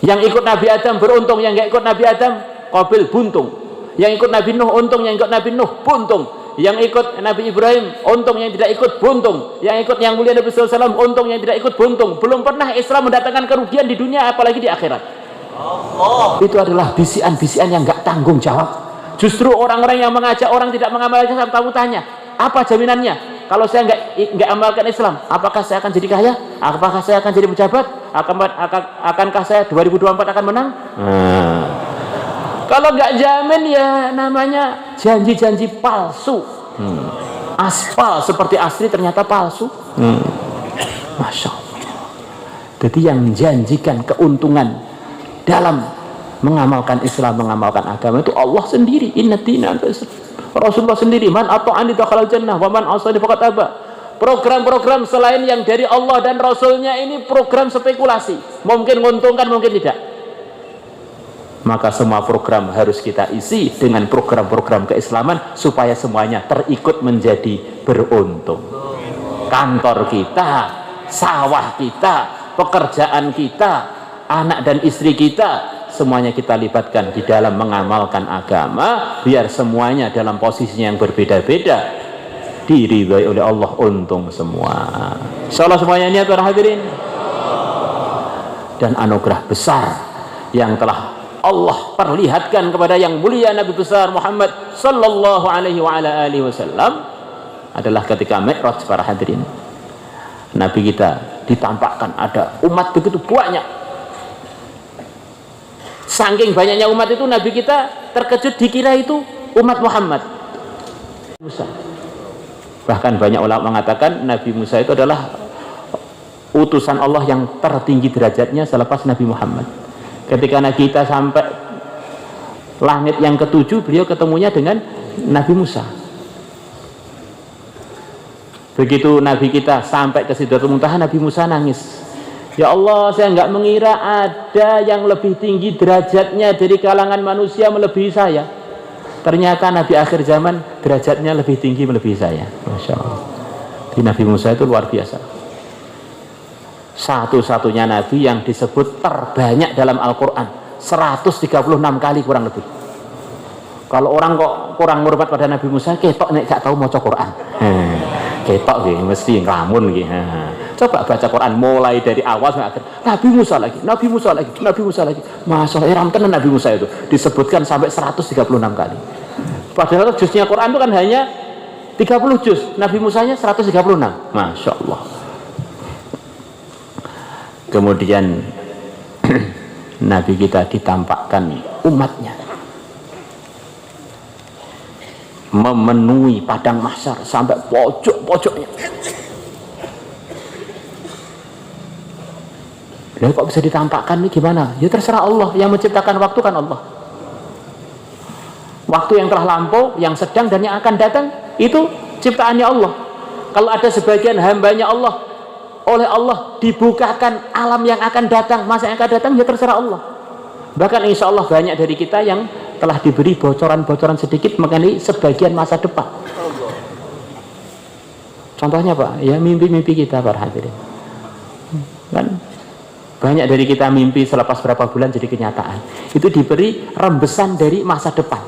Yang ikut Nabi Adam beruntung, yang nggak ikut Nabi Adam Qabil buntung. Yang ikut Nabi Nuh untung, yang ikut Nabi Nuh buntung. Yang ikut Nabi Ibrahim untung, yang tidak ikut buntung. Yang ikut yang mulia Nabi SAW untung, yang tidak ikut buntung. Belum pernah Islam mendatangkan kerugian di dunia, apalagi di akhirat. Itu adalah bisian-bisian yang nggak tanggung jawab. Justru orang-orang yang mengajak orang tidak mengamalkan Islam, kamu tanya, apa jaminannya? Kalau saya nggak amalkan Islam, apakah saya akan jadi kaya? Apakah saya akan jadi pejabat? Akankah saya 2024 akan menang? Kalau nggak jamin, ya namanya janji-janji palsu. Aspal seperti asli ternyata palsu. Masya Allah. Jadi yang menjanjikan keuntungan dalam mengamalkan Islam, mengamalkan agama itu Allah sendiri. Inna dina Rasulullah sendiri, man ata'ani dakhalal jannah wa man asani faqad aba. Program-program selain yang dari Allah dan Rasulnya ini program spekulasi, mungkin menguntungkan, mungkin tidak. Maka semua program harus kita isi dengan program-program keislaman supaya semuanya terikut menjadi beruntung. Kantor kita, sawah kita, pekerjaan kita, anak dan istri kita, semuanya kita libatkan di dalam mengamalkan agama, biar semuanya dalam posisinya yang berbeda-beda diridhai oleh Allah, untung semua. Insyaallah semuanya niat para hadirin. Dan anugerah besar yang telah Allah perlihatkan kepada yang mulia Nabi besar Muhammad sallallahu alaihi wa ala alihi wasallam adalah ketika Mi'raj para hadirin. Nabi kita ditampakkan ada umat begitu banyak. Saking banyaknya umat itu, Nabi kita terkejut dikira itu umat Muhammad Musa. Bahkan banyak ulama mengatakan Nabi Musa itu adalah utusan Allah yang tertinggi derajatnya selepas Nabi Muhammad. Ketika Nabi kita sampai langit yang ketujuh, beliau ketemunya dengan Nabi Musa. Begitu Nabi kita sampai ke Sidratul Muntaha, Nabi Musa nangis. Ya Allah, saya nggak mengira ada yang lebih tinggi derajatnya dari kalangan manusia melebihi saya. Ternyata Nabi akhir zaman derajatnya lebih tinggi melebihi saya. Masya Allah. Di Nabi Musa itu luar biasa. Satu-satunya Nabi yang disebut terbanyak dalam Al-Quran, 136 kali kurang lebih. Kalau orang kok kurang hormat pada Nabi Musa, ketok nek gak tahu maca Quran. Ketok nggih mesti nglamun nggih. Coba baca Quran mulai dari awal sampai akhir. Nabi Musa lagi, Nabi Musa lagi, Nabi Musa lagi. Masalah iram tenan Nabi Musa itu disebutkan sampai 136 kali. Padahal juznya Quran itu kan hanya 30 juz, Nabi Musanya 136. Masya Allah. Kemudian Nabi kita ditampakkan umatnya memenuhi padang mahsyar sampai pojok-pojoknya. Lalu kok bisa ditampakkan ini gimana? Ya terserah Allah, yang menciptakan waktu kan Allah. Waktu yang telah lampau, yang sedang dan yang akan datang itu ciptaannya Allah. Kalau ada sebagian hambanya Allah, oleh Allah dibukakan alam yang akan datang, masa yang akan datang, ya terserah Allah. Bahkan insya Allah banyak dari kita yang telah diberi bocoran-bocoran sedikit mengenai sebagian masa depan. Contohnya Pak, ya mimpi-mimpi kita para hadirin. Kan banyak dari kita mimpi selepas berapa bulan jadi kenyataan. Itu diberi rembesan dari masa depan.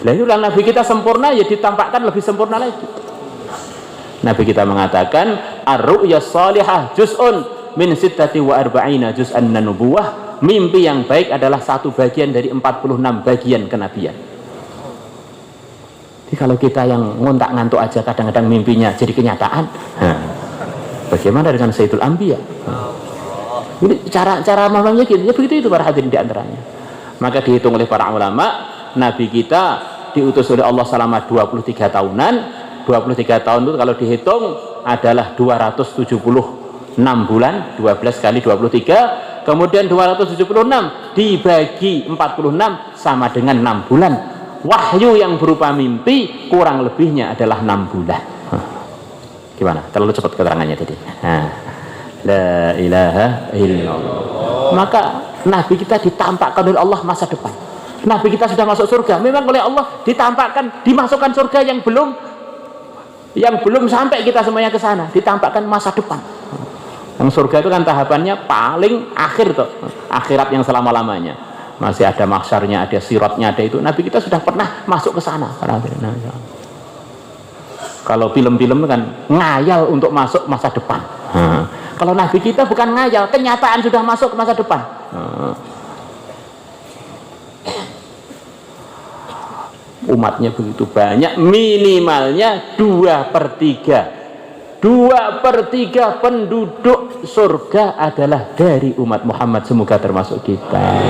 Lalu Nabi kita sempurna, ya ditampakkan lebih sempurna lagi. Nabi kita mengatakan ar-ru'ya shalihah juz'un min sittati wa arba'ina juz'an nubuwah. Mimpi yang baik adalah satu bagian dari 46 bagian kenabian. Jadi kalau kita yang ngontak-ngantuk aja kadang-kadang mimpinya jadi kenyataan, bagaimana dengan Sayyidul Anbiya? Ini cara memahaminya gitu, ya begitu itu para hadirin di antaranya. Maka dihitung oleh para ulama, Nabi kita diutus oleh Allah selama 23 tahunan. 23 tahun itu kalau dihitung adalah 276 bulan, 12 kali 23, kemudian 276 dibagi 46 sama dengan 6 bulan. Wahyu yang berupa mimpi kurang lebihnya adalah 6 bulan. Gimana? Terlalu cepat keterangannya tadi. La ilaha illallah. Maka Nabi kita ditampakkan oleh Allah masa depan. Nabi kita sudah masuk surga, memang oleh Allah ditampakkan, dimasukkan surga yang belum sampai kita semuanya ke sana, ditampakkan masa depan. Yang surga itu kan tahapannya paling akhir tuh, akhirat yang selama-lamanya. Masih ada mahsyarnya, ada siratnya, ada itu. Nabi kita sudah pernah masuk ke sana. Kalau film-film kan ngayal untuk masuk masa depan. Kalau Nabi kita bukan ngayal, kenyataan sudah masuk ke masa depan. Umatnya begitu banyak, minimalnya 2/3 penduduk surga adalah dari umat Muhammad. Semoga termasuk kita.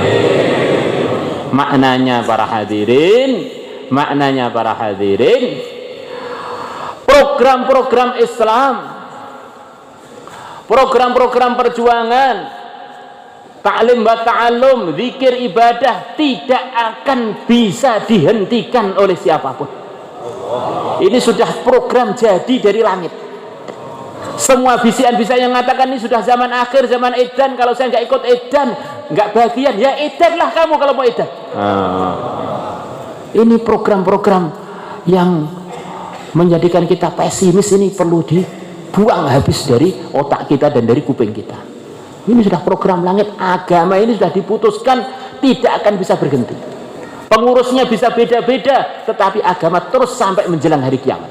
Maknanya para hadirin, program-program Islam, program-program perjuangan, ta'lim wa ta'allum, zikir, ibadah tidak akan bisa dihentikan oleh siapapun. Ini sudah program jadi dari langit. Semua bisian-bisian yang mengatakan ini sudah zaman akhir, zaman edan, kalau saya nggak ikut edan nggak bagian, ya edarlah kamu kalau mau edar. Ini program-program yang menjadikan kita pesimis, ini perlu dibuang habis dari otak kita dan dari kuping kita. Ini sudah program langit, agama ini sudah diputuskan tidak akan bisa berhenti. Pengurusnya bisa beda-beda, tetapi agama terus sampai menjelang hari kiamat.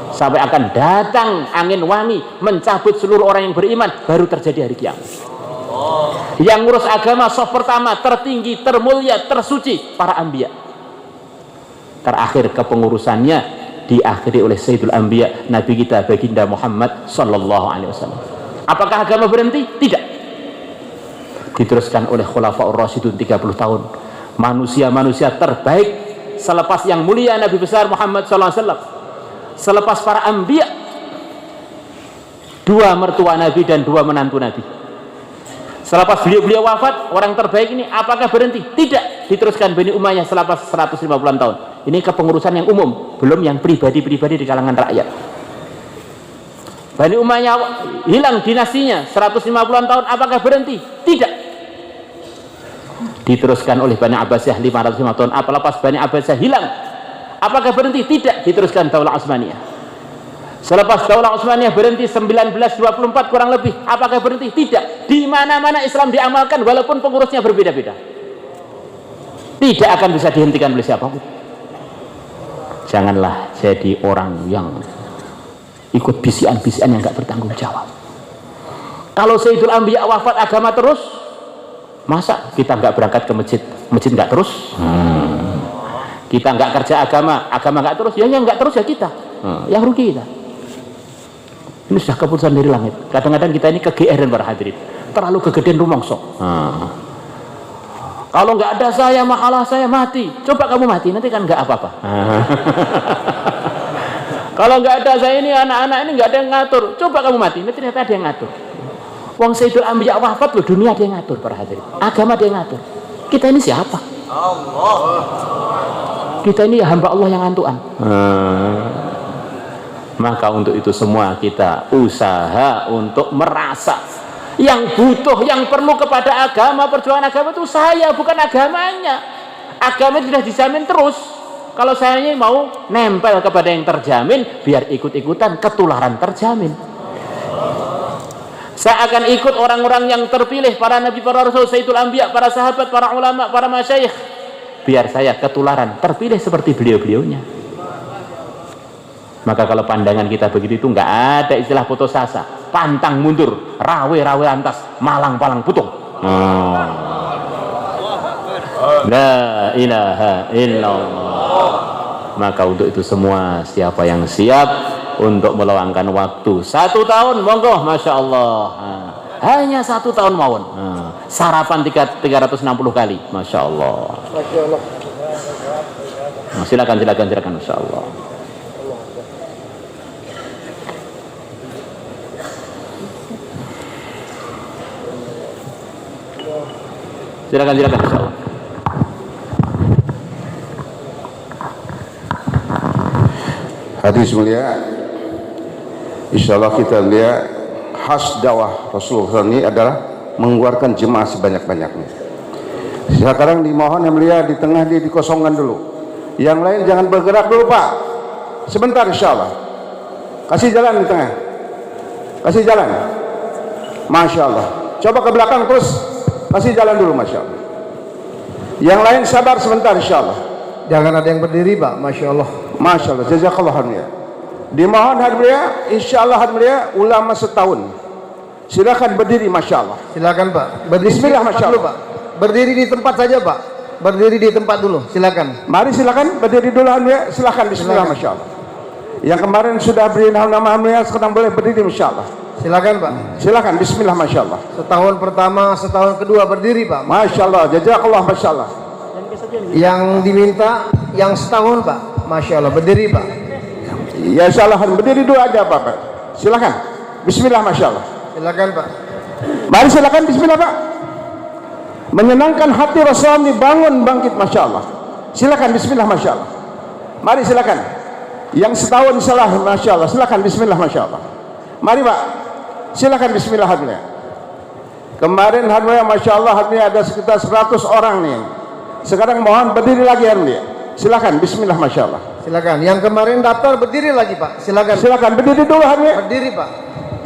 Sampai akan datang angin wangi mencabut seluruh orang yang beriman, baru terjadi hari kiamat. Yang ngurus agama saf pertama, tertinggi, termulia, tersuci, para anbiya. Terakhir kepengurusannya diakhiri oleh Sayyidul Anbiya, Nabi kita baginda Muhammad sallallahu alaihi wasallam. Apakah agama berhenti? Tidak. Diteruskan oleh Khulafaur Rasyidun 30 tahun. Manusia-manusia terbaik selepas yang mulia Nabi besar Muhammad sallallahu alaihi wasallam. Selepas para anbiya, 2 mertua Nabi dan 2 menantu Nabi. Selepas beliau wafat, orang terbaik ini apakah berhenti? Tidak. Diteruskan Bani Umayyah selepas 150-an tahun. Ini kepengurusan yang umum, belum yang pribadi-pribadi di kalangan rakyat. Bani Umayyah hilang dinastinya 150-an tahun, apakah berhenti? Tidak. Diteruskan oleh Bani Abbasiyah 505 tahun. Apa lepas Bani Abbasiyah hilang, apakah berhenti? Tidak. Diteruskan Daulah Utsmaniyah. Selepas Daulah Utsmaniyah berhenti 1924 kurang lebih, apakah berhenti? Tidak. Di mana-mana Islam diamalkan walaupun pengurusnya berbeda-beda. Tidak akan bisa dihentikan oleh siapapun. Janganlah jadi orang yang ikut bisian-bisian yang gak bertanggung jawab. Kalau Sayyidul Anbiya wafat, agama terus, masa kita nggak berangkat ke masjid, masjid nggak terus? Kita nggak kerja agama, agama nggak terus, ya yang nggak terus ya kita, yang rugi kita. Ini sudah keputusan dari langit. Kadang-kadang kita ini kegeeran para hadirin, terlalu kegedean rumongso. Kalau nggak ada saya, makalah saya mati. Coba kamu mati, nanti kan nggak apa-apa. Kalau nggak ada saya ini, anak-anak ini nggak ada yang ngatur. Coba kamu mati, nanti ternyata ada yang ngatur. Wong Sayyidul Anbiya wafat loh, dunia dia yang ngatur para hadirin, agama dia yang ngatur. Kita ini siapa? Allah. Kita ini ya hamba Allah yang ngantuan. Maka untuk itu semua kita usaha untuk merasa yang butuh, yang perlu kepada agama, perjuangan agama itu saya, bukan agamanya. Agama sudah dijamin terus. Kalau saya ini mau nempel kepada yang terjamin, biar ikut-ikutan ketularan terjamin. Saya akan ikut orang-orang yang terpilih, para nabi, para rasul, Sayyidul Anbiya, para sahabat, para ulama, para masyayikh, biar saya ketularan terpilih seperti beliau-beliaunya. Maka kalau pandangan kita begitu, itu nggak ada istilah putus asa, pantang mundur, rawe-rawe antas, malang-palang putung. La ilaha illallah. Maka untuk itu semua, siapa yang siap untuk meluangkan waktu 1 tahun, monggo, masya Allah. Hanya 1 tahun mawon. Sarapan 360 kali, masya Allah. Silakan, masya Allah. Silakan, masya Allah. Hadis mulia, insyaallah kita lihat khas dakwah Rasulullah ini adalah mengeluarkan jemaah sebanyak-banyaknya. Sekarang dimohon yang mulia di tengah dia dikosongkan dulu. Yang lain jangan bergerak dulu Pak. Sebentar insyaallah. Kasih jalan di tengah. Kasih jalan. Masya Allah. Coba ke belakang terus. Kasih jalan dulu, masya Allah. Yang lain sabar sebentar insyaallah. Jangan ada yang berdiri Pak, masya Allah. Masya Allah, jazakallah mulia. Dimohon hadirin, insyaallah hadirin, ulama setahun. Silakan berdiri, masya Allah. Silakan Pak. Berdiri Bismillah, masya Allah. dulu, Pak. Berdiri di tempat saja Pak. Berdiri di tempat dulu, silakan. Mari silakan berdiri dulu hadirin. Silakan, bismillah, masya Allah. Yang kemarin sudah beri nama hadirin, sekarang boleh berdiri, masya Allah. Silakan Pak. Silakan, bismillah, masya Allah. Setahun pertama, setahun kedua berdiri Pak. Masya Allah, jazakallah, masya Allah. Yang diminta yang setahun Pak, masya Allah, berdiri Pak. Ya insyaallah berdiri dulu aja Pak. Silakan. Bismillah, masya Allah. Silakan Pak. Mari silakan, bismillah Pak. Menyenangkan hati Rasulullah dibangun bangkit, masya Allah. Silakan, bismillah, masya Allah. Mari silakan. Yang setahun salah, masya Allah. Silakan, bismillah, masya Allah. Mari Pak. Silakan, bismillah. Kemarin Alhamdulillah, Masya Allah, Alhamdulillah ada sekitar 100 orang nih. Sekarang mohon berdiri lagi Alhamdulillah. Silakan, Bismillah, Masya Allah. Silakan. Yang kemarin daftar berdiri lagi Pak. Silakan. Silakan berdiri dulu Alhamdulillah. Berdiri Pak.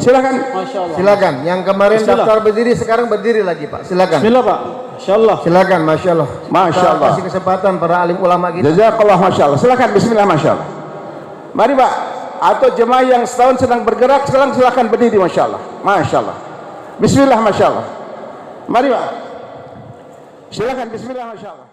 Silakan. Masya Allah. Silakan. Yang kemarin Bismillah. daftar berdiri sekarang berdiri lagi Pak. Silakan. Bismillah Pak. Masya Allah. Silakan. Masya Allah. Masya Kita Allah. kasih kesempatan para alim ulama kita. Jazakallah, Masya Allah. Silakan, Bismillah, Masya Allah. Mari Pak. Atau jemaah yang setahun sedang bergerak, sekarang silakan berdiri, Masya Allah. Masya Allah. Bismillah, Masya Allah. Mari Pak. Silakan, Bismillah, Masya Allah.